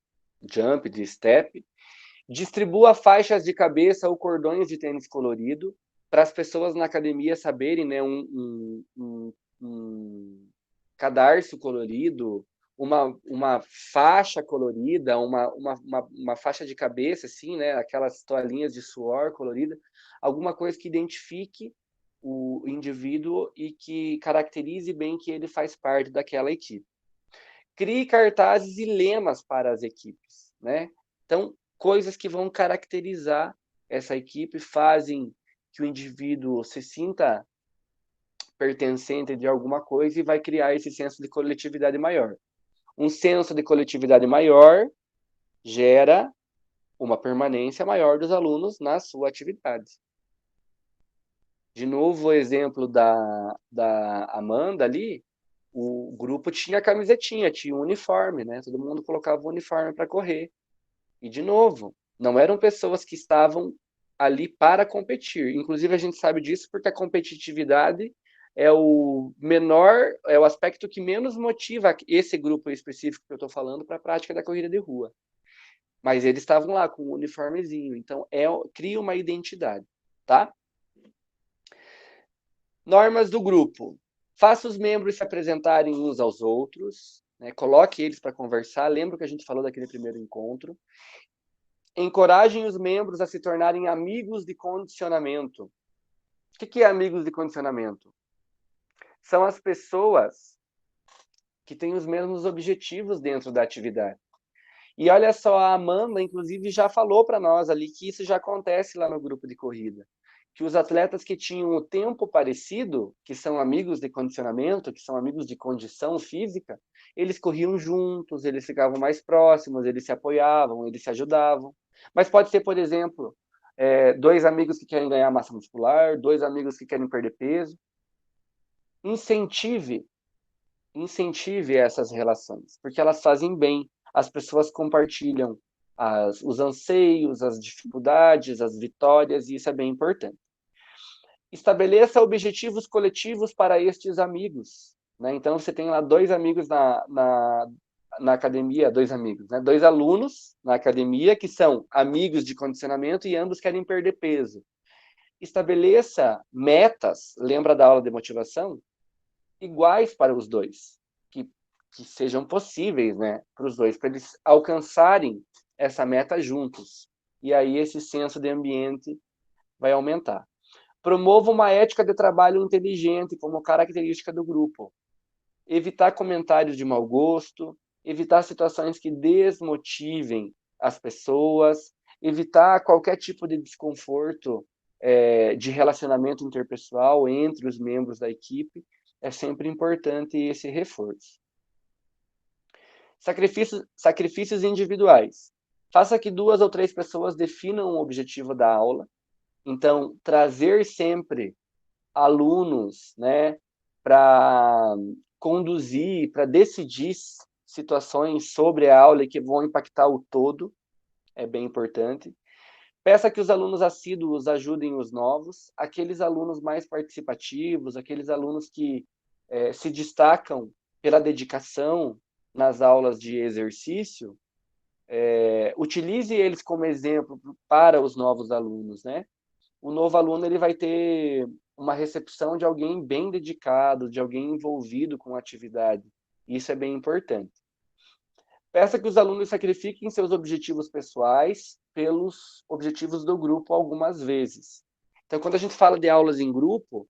jump, de step. Distribua faixas de cabeça ou cordões de tênis colorido para as pessoas na academia saberem, né, um cadarço colorido, uma faixa colorida, uma faixa de cabeça, assim, né, aquelas toalhinhas de suor colorida, alguma coisa que identifique o indivíduo e que caracterize bem que ele faz parte daquela equipe. Crie cartazes e lemas para as equipes, né? Então, coisas que vão caracterizar essa equipe, fazem que o indivíduo se sinta pertencente de alguma coisa e vai criar esse senso de coletividade maior. Um senso de coletividade maior gera uma permanência maior dos alunos na sua atividade. De novo, o exemplo da Amanda ali, o grupo tinha camisetinha, tinha um uniforme, né? Todo mundo colocava o uniforme para correr. E, de novo, não eram pessoas que estavam ali para competir. Inclusive, a gente sabe disso porque a competitividade é o aspecto que menos motiva esse grupo específico que eu estou falando para a prática da corrida de rua. Mas eles estavam lá com o uniformezinho, então cria uma identidade, tá? Normas do grupo. Faça os membros se apresentarem uns aos outros, né? Coloque eles para conversar. Lembra que a gente falou daquele primeiro encontro? Encorajem os membros a se tornarem amigos de condicionamento. O que é amigos de condicionamento? São as pessoas que têm os mesmos objetivos dentro da atividade. E olha só, a Amanda, inclusive, já falou para nós ali que isso já acontece lá no grupo de corrida. Que os atletas que tinham o tempo parecido, que são amigos de condicionamento, que são amigos de condição física, eles corriam juntos, eles ficavam mais próximos, eles se apoiavam, eles se ajudavam. Mas pode ser, por exemplo, 2 amigos que querem ganhar massa muscular, 2 amigos que querem perder peso. Incentive essas relações, porque elas fazem bem. As pessoas compartilham os anseios, as dificuldades, as vitórias, e isso é bem importante. Estabeleça objetivos coletivos para estes amigos, né? Então, você tem lá 2 amigos na academia, 2 amigos, né? 2 alunos na academia que são amigos de condicionamento e ambos querem perder peso. Estabeleça metas, lembra da aula de motivação? Iguais para os 2, que sejam possíveis, né, para os 2, para eles alcançarem essa meta juntos. E aí esse senso de ambiente vai aumentar. Promova uma ética de trabalho inteligente como característica do grupo. Evitar comentários de mau gosto, evitar situações que desmotivem as pessoas, evitar qualquer tipo de desconforto de relacionamento interpessoal entre os membros da equipe. É sempre importante esse reforço. Sacrifícios individuais. Faça que 2 ou 3 pessoas definam o objetivo da aula. Então, trazer sempre alunos, né, para conduzir, para decidir situações sobre a aula que vão impactar o todo, é bem importante. Peça que os alunos assíduos ajudem os novos, aqueles alunos mais participativos, aqueles alunos que se destacam pela dedicação nas aulas de exercício, utilize eles como exemplo para os novos alunos, né? O novo aluno ele vai ter uma recepção de alguém bem dedicado, de alguém envolvido com a atividade. Isso é bem importante. Peça que os alunos sacrifiquem seus objetivos pessoais pelos objetivos do grupo algumas vezes. Então, quando a gente fala de aulas em grupo,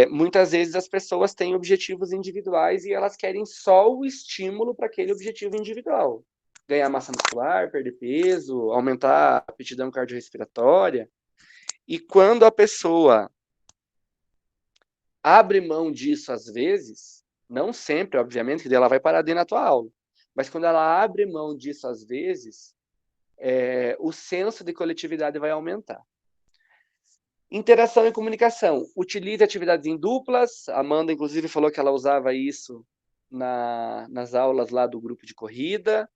muitas vezes as pessoas têm objetivos individuais e elas querem só o estímulo para aquele objetivo individual. Ganhar massa muscular, perder peso, aumentar a aptidão cardiorrespiratória. E quando a pessoa abre mão disso às vezes, não sempre, obviamente, que ela vai parar de ir na tua aula, mas quando ela abre mão disso às vezes, o senso de coletividade vai aumentar. Interação e comunicação. Utilize atividades em duplas. A Amanda, inclusive, falou que ela usava isso nas aulas lá do grupo de corrida,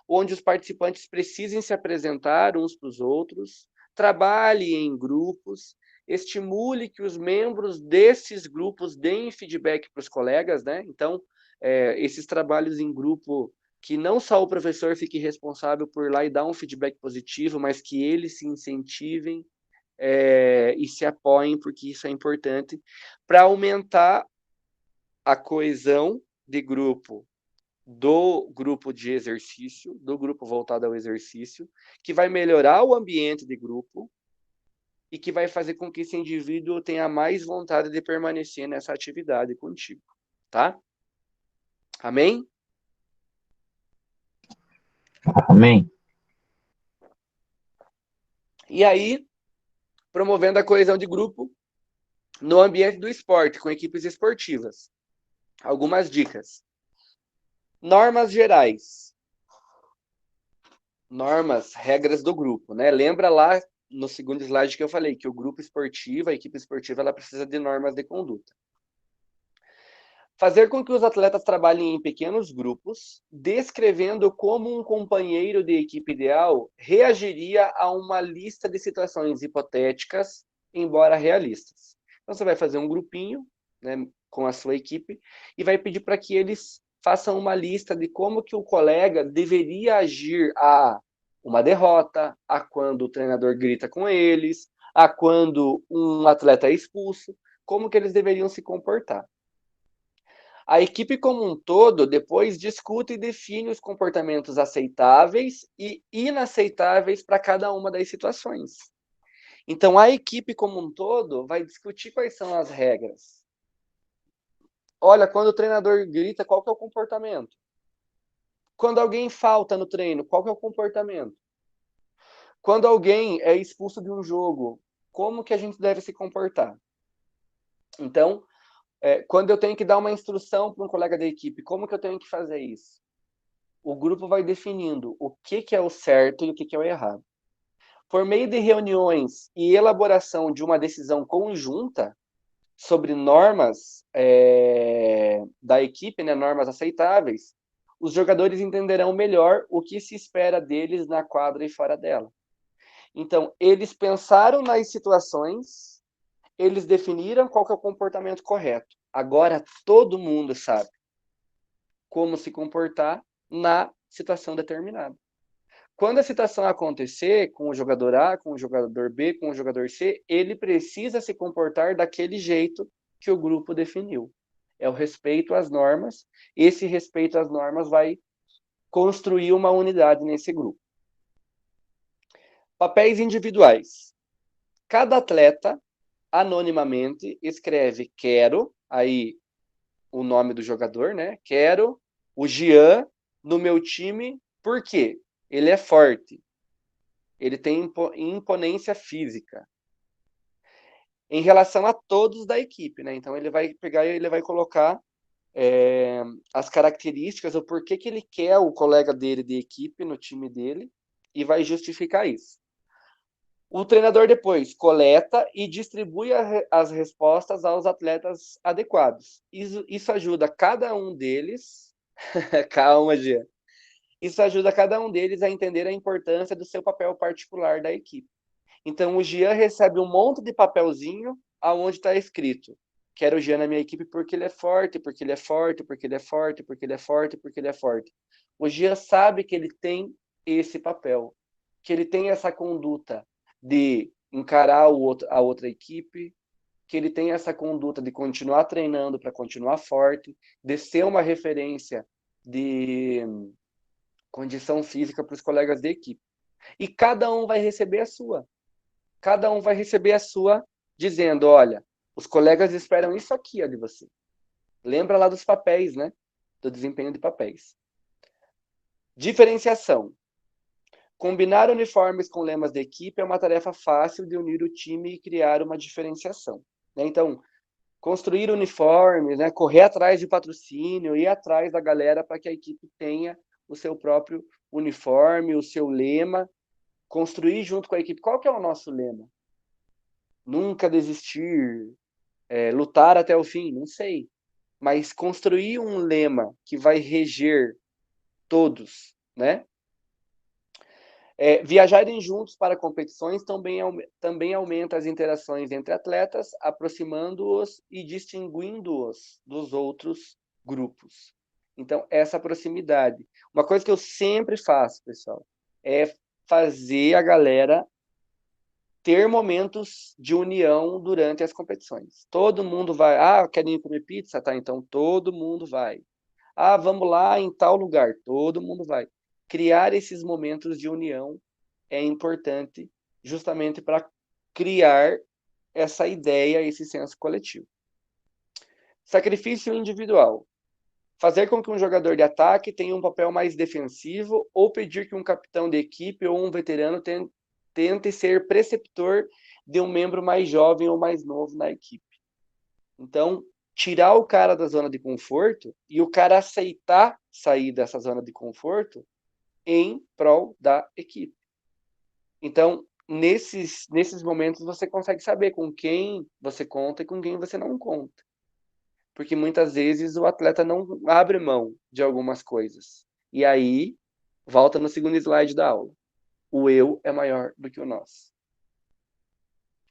onde os participantes precisem se apresentar uns para os outros, trabalhe em grupos, estimule que os membros desses grupos deem feedback para os colegas, né? Então, esses trabalhos em grupo, que não só o professor fique responsável por ir lá e dar um feedback positivo, mas que eles se incentivem e se apoiem, porque isso é importante para aumentar a coesão de grupo, do grupo de exercício, do grupo voltado ao exercício, que vai melhorar o ambiente de grupo e que vai fazer com que esse indivíduo tenha mais vontade de permanecer nessa atividade contigo, tá? Amém? Amém. E aí, promovendo a coesão de grupo no ambiente do esporte, com equipes esportivas. Algumas dicas. Normas gerais. Normas, regras do grupo, né? Lembra lá no segundo slide que eu falei, que o grupo esportivo, a equipe esportiva, ela precisa de normas de conduta. Fazer com que os atletas trabalhem em pequenos grupos, descrevendo como um companheiro de equipe ideal reagiria a uma lista de situações hipotéticas, embora realistas. Então, você vai fazer um grupinho, né, com a sua equipe e vai pedir para que eles façam uma lista de como que o colega deveria agir a uma derrota, a quando o treinador grita com eles, a quando um atleta é expulso, como que eles deveriam se comportar. A equipe como um todo depois discute e define os comportamentos aceitáveis e inaceitáveis para cada uma das situações. Então, a equipe como um todo vai discutir quais são as regras. Olha, quando o treinador grita, qual que é o comportamento? Quando alguém falta no treino, qual que é o comportamento? Quando alguém é expulso de um jogo, como que a gente deve se comportar? Então, quando eu tenho que dar uma instrução para um colega da equipe, como que eu tenho que fazer isso? O grupo vai definindo o que é o certo e o que é o errado. Por meio de reuniões e elaboração de uma decisão conjunta sobre normas da equipe, né, normas aceitáveis, os jogadores entenderão melhor o que se espera deles na quadra e fora dela. Então, eles pensaram nas situações, eles definiram qual que é o comportamento correto. Agora, todo mundo sabe como se comportar na situação determinada. Quando a situação acontecer com o jogador A, com o jogador B, com o jogador C, ele precisa se comportar daquele jeito que o grupo definiu. É o respeito às normas. Esse respeito às normas vai construir uma unidade nesse grupo. Papéis individuais. Cada atleta, anonimamente, escreve quero, aí o nome do jogador, né? Quero o Jean no meu time, por quê? Ele é forte. Ele tem imponência física. Em relação a todos da equipe, né? Então, ele vai pegar e ele vai colocar as características, o porquê que ele quer o colega dele de equipe no time dele e vai justificar isso. O treinador depois coleta e distribui as respostas aos atletas adequados. Isso ajuda cada um deles... Calma, Gia. Isso ajuda cada um deles a entender a importância do seu papel particular da equipe. Então, o Jean recebe um monte de papelzinho aonde está escrito: quero o Jean na minha equipe porque ele é forte, porque ele é forte, porque ele é forte, porque ele é forte, porque ele é forte. O Jean sabe que ele tem esse papel, que ele tem essa conduta de encarar a outra equipe, que ele tem essa conduta de continuar treinando para continuar forte, de ser uma referência de condição física para os colegas de equipe. E cada um vai receber a sua. Cada um vai receber a sua dizendo, olha, os colegas esperam isso aqui de você. Lembra lá dos papéis, né? Do desempenho de papéis. Diferenciação. Combinar uniformes com lemas de equipe é uma tarefa fácil de unir o time e criar uma diferenciação. Então, construir uniformes, né? Correr atrás de patrocínio, ir atrás da galera para que a equipe tenha o seu próprio uniforme, o seu lema, construir junto com a equipe. Qual que é o nosso lema? Nunca desistir, lutar até o fim, não sei. Mas construir um lema que vai reger todos, né? Viajarem juntos para competições também aumenta as interações entre atletas, aproximando-os e distinguindo-os dos outros grupos. Então, essa proximidade. Uma coisa que eu sempre faço, pessoal, é fazer a galera ter momentos de união durante as competições. Todo mundo vai. Ah, querem ir comer pizza? Tá, então todo mundo vai. Ah, vamos lá em tal lugar. Todo mundo vai. Criar esses momentos de união é importante justamente para criar essa ideia, esse senso coletivo. Sacrifício individual. Fazer com que um jogador de ataque tenha um papel mais defensivo ou pedir que um capitão de equipe ou um veterano tente ser preceptor de um membro mais jovem ou mais novo na equipe. Então, tirar o cara da zona de conforto e o cara aceitar sair dessa zona de conforto em prol da equipe. Então, nesses momentos você consegue saber com quem você conta e com quem você não conta. Porque muitas vezes o atleta não abre mão de algumas coisas. E aí, volta no segundo slide da aula. O eu é maior do que o nós.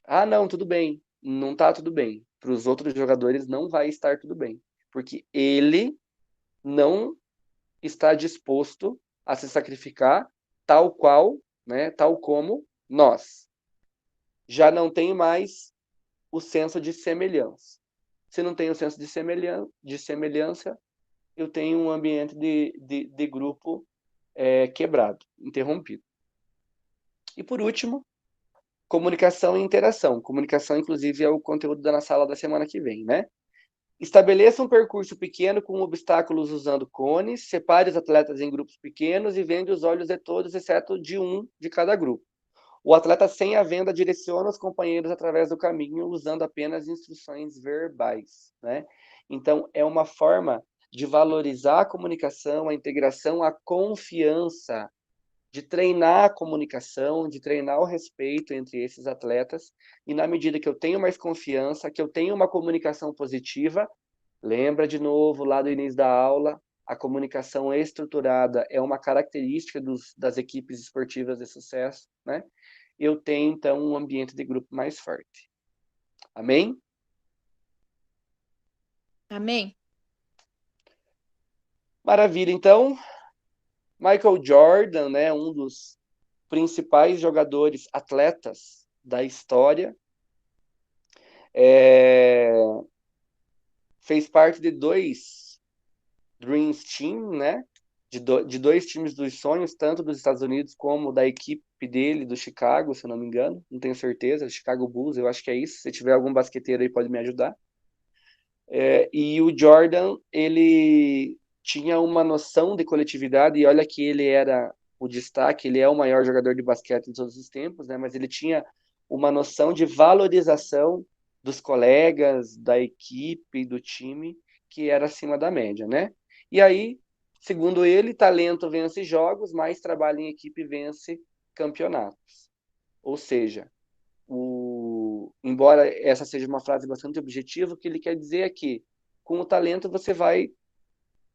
Ah, não, tudo bem. Não tá tudo bem. Para os outros jogadores não vai estar tudo bem. Porque ele não está disposto a se sacrificar tal qual, né, tal como nós. Já não tem mais o senso de semelhança. Se não tem o senso de semelhança, eu tenho um ambiente de grupo quebrado, interrompido. E por último, comunicação e interação. Comunicação, inclusive, é o conteúdo da sala da semana que vem, né? Estabeleça um percurso pequeno com obstáculos usando cones, separe os atletas em grupos pequenos e vende os olhos de todos, exceto de um de cada grupo. O atleta sem a venda direciona os companheiros através do caminho, usando apenas instruções verbais, né? Então, é uma forma de valorizar a comunicação, a integração, a confiança, de treinar a comunicação, de treinar o respeito entre esses atletas, e na medida que eu tenho mais confiança, que eu tenho uma comunicação positiva, lembra de novo lá do início da aula, a comunicação estruturada é uma característica das equipes esportivas de sucesso, né? Eu tenho, então, um ambiente de grupo mais forte. Amém? Amém. Maravilha, então. Michael Jordan, né, um dos principais jogadores atletas da história, fez parte de dois Dreams Team, né? De dois times dos sonhos, tanto dos Estados Unidos como da equipe dele, do Chicago, se eu não me engano, não tenho certeza, Chicago Bulls, eu acho que é isso. Se tiver algum basqueteiro aí, pode me ajudar. E o Jordan, ele tinha uma noção de coletividade, e olha que ele era o destaque, ele é o maior jogador de basquete de todos os tempos, né? Mas ele tinha uma noção de valorização dos colegas, da equipe, do time, que era acima da média, né? E aí, segundo ele, talento vence jogos, mais trabalho em equipe vence campeonatos. Ou seja, embora essa seja uma frase bastante objetiva, o que ele quer dizer é que com o talento você vai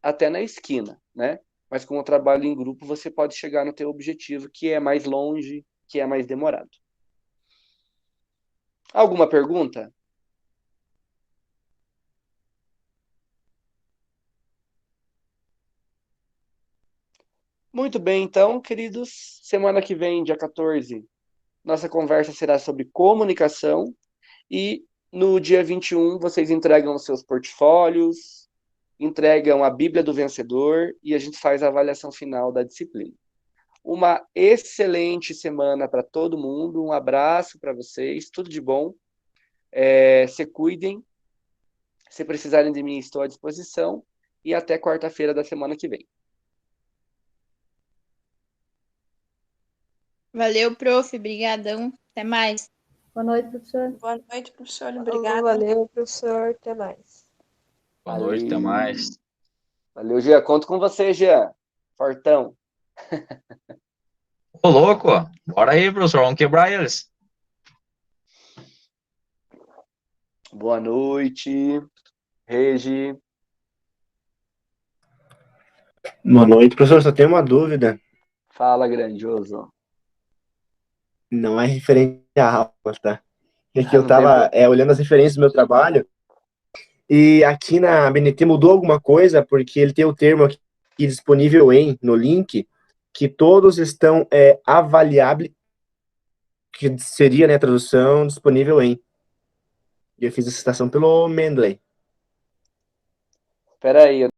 até na esquina, né? Mas com o trabalho em grupo você pode chegar no teu objetivo, que é mais longe, que é mais demorado. Alguma pergunta? Muito bem, então, queridos. Semana que vem, dia 14, nossa conversa será sobre comunicação. E no dia 21, vocês entregam os seus portfólios, entregam a Bíblia do Vencedor e a gente faz a avaliação final da disciplina. Uma excelente semana para todo mundo. Um abraço para vocês. Tudo de bom. Se cuidem. Se precisarem de mim, estou à disposição. E até quarta-feira da semana que vem. Valeu, prof. Brigadão. Até mais. Boa noite, professor. Boa noite, professor. Falou, Obrigada. valeu, professor. Até mais. Boa noite, até mais. Valeu, Jean. Conto com você, Jean. Fortão. Ô, louco, bora aí, professor, vamos quebrar eles. Boa noite, Regi. Boa noite, professor. Só tenho uma dúvida. Fala, grandioso. Não é referente à aula, tá? É que eu Não tem tava olhando as referências do meu trabalho e aqui na BNT mudou alguma coisa, porque ele tem o termo aqui disponível no link, que todos estão avaliáveis, que seria, né, a tradução disponível em. E eu fiz a citação pelo Mendeley. Espera aí,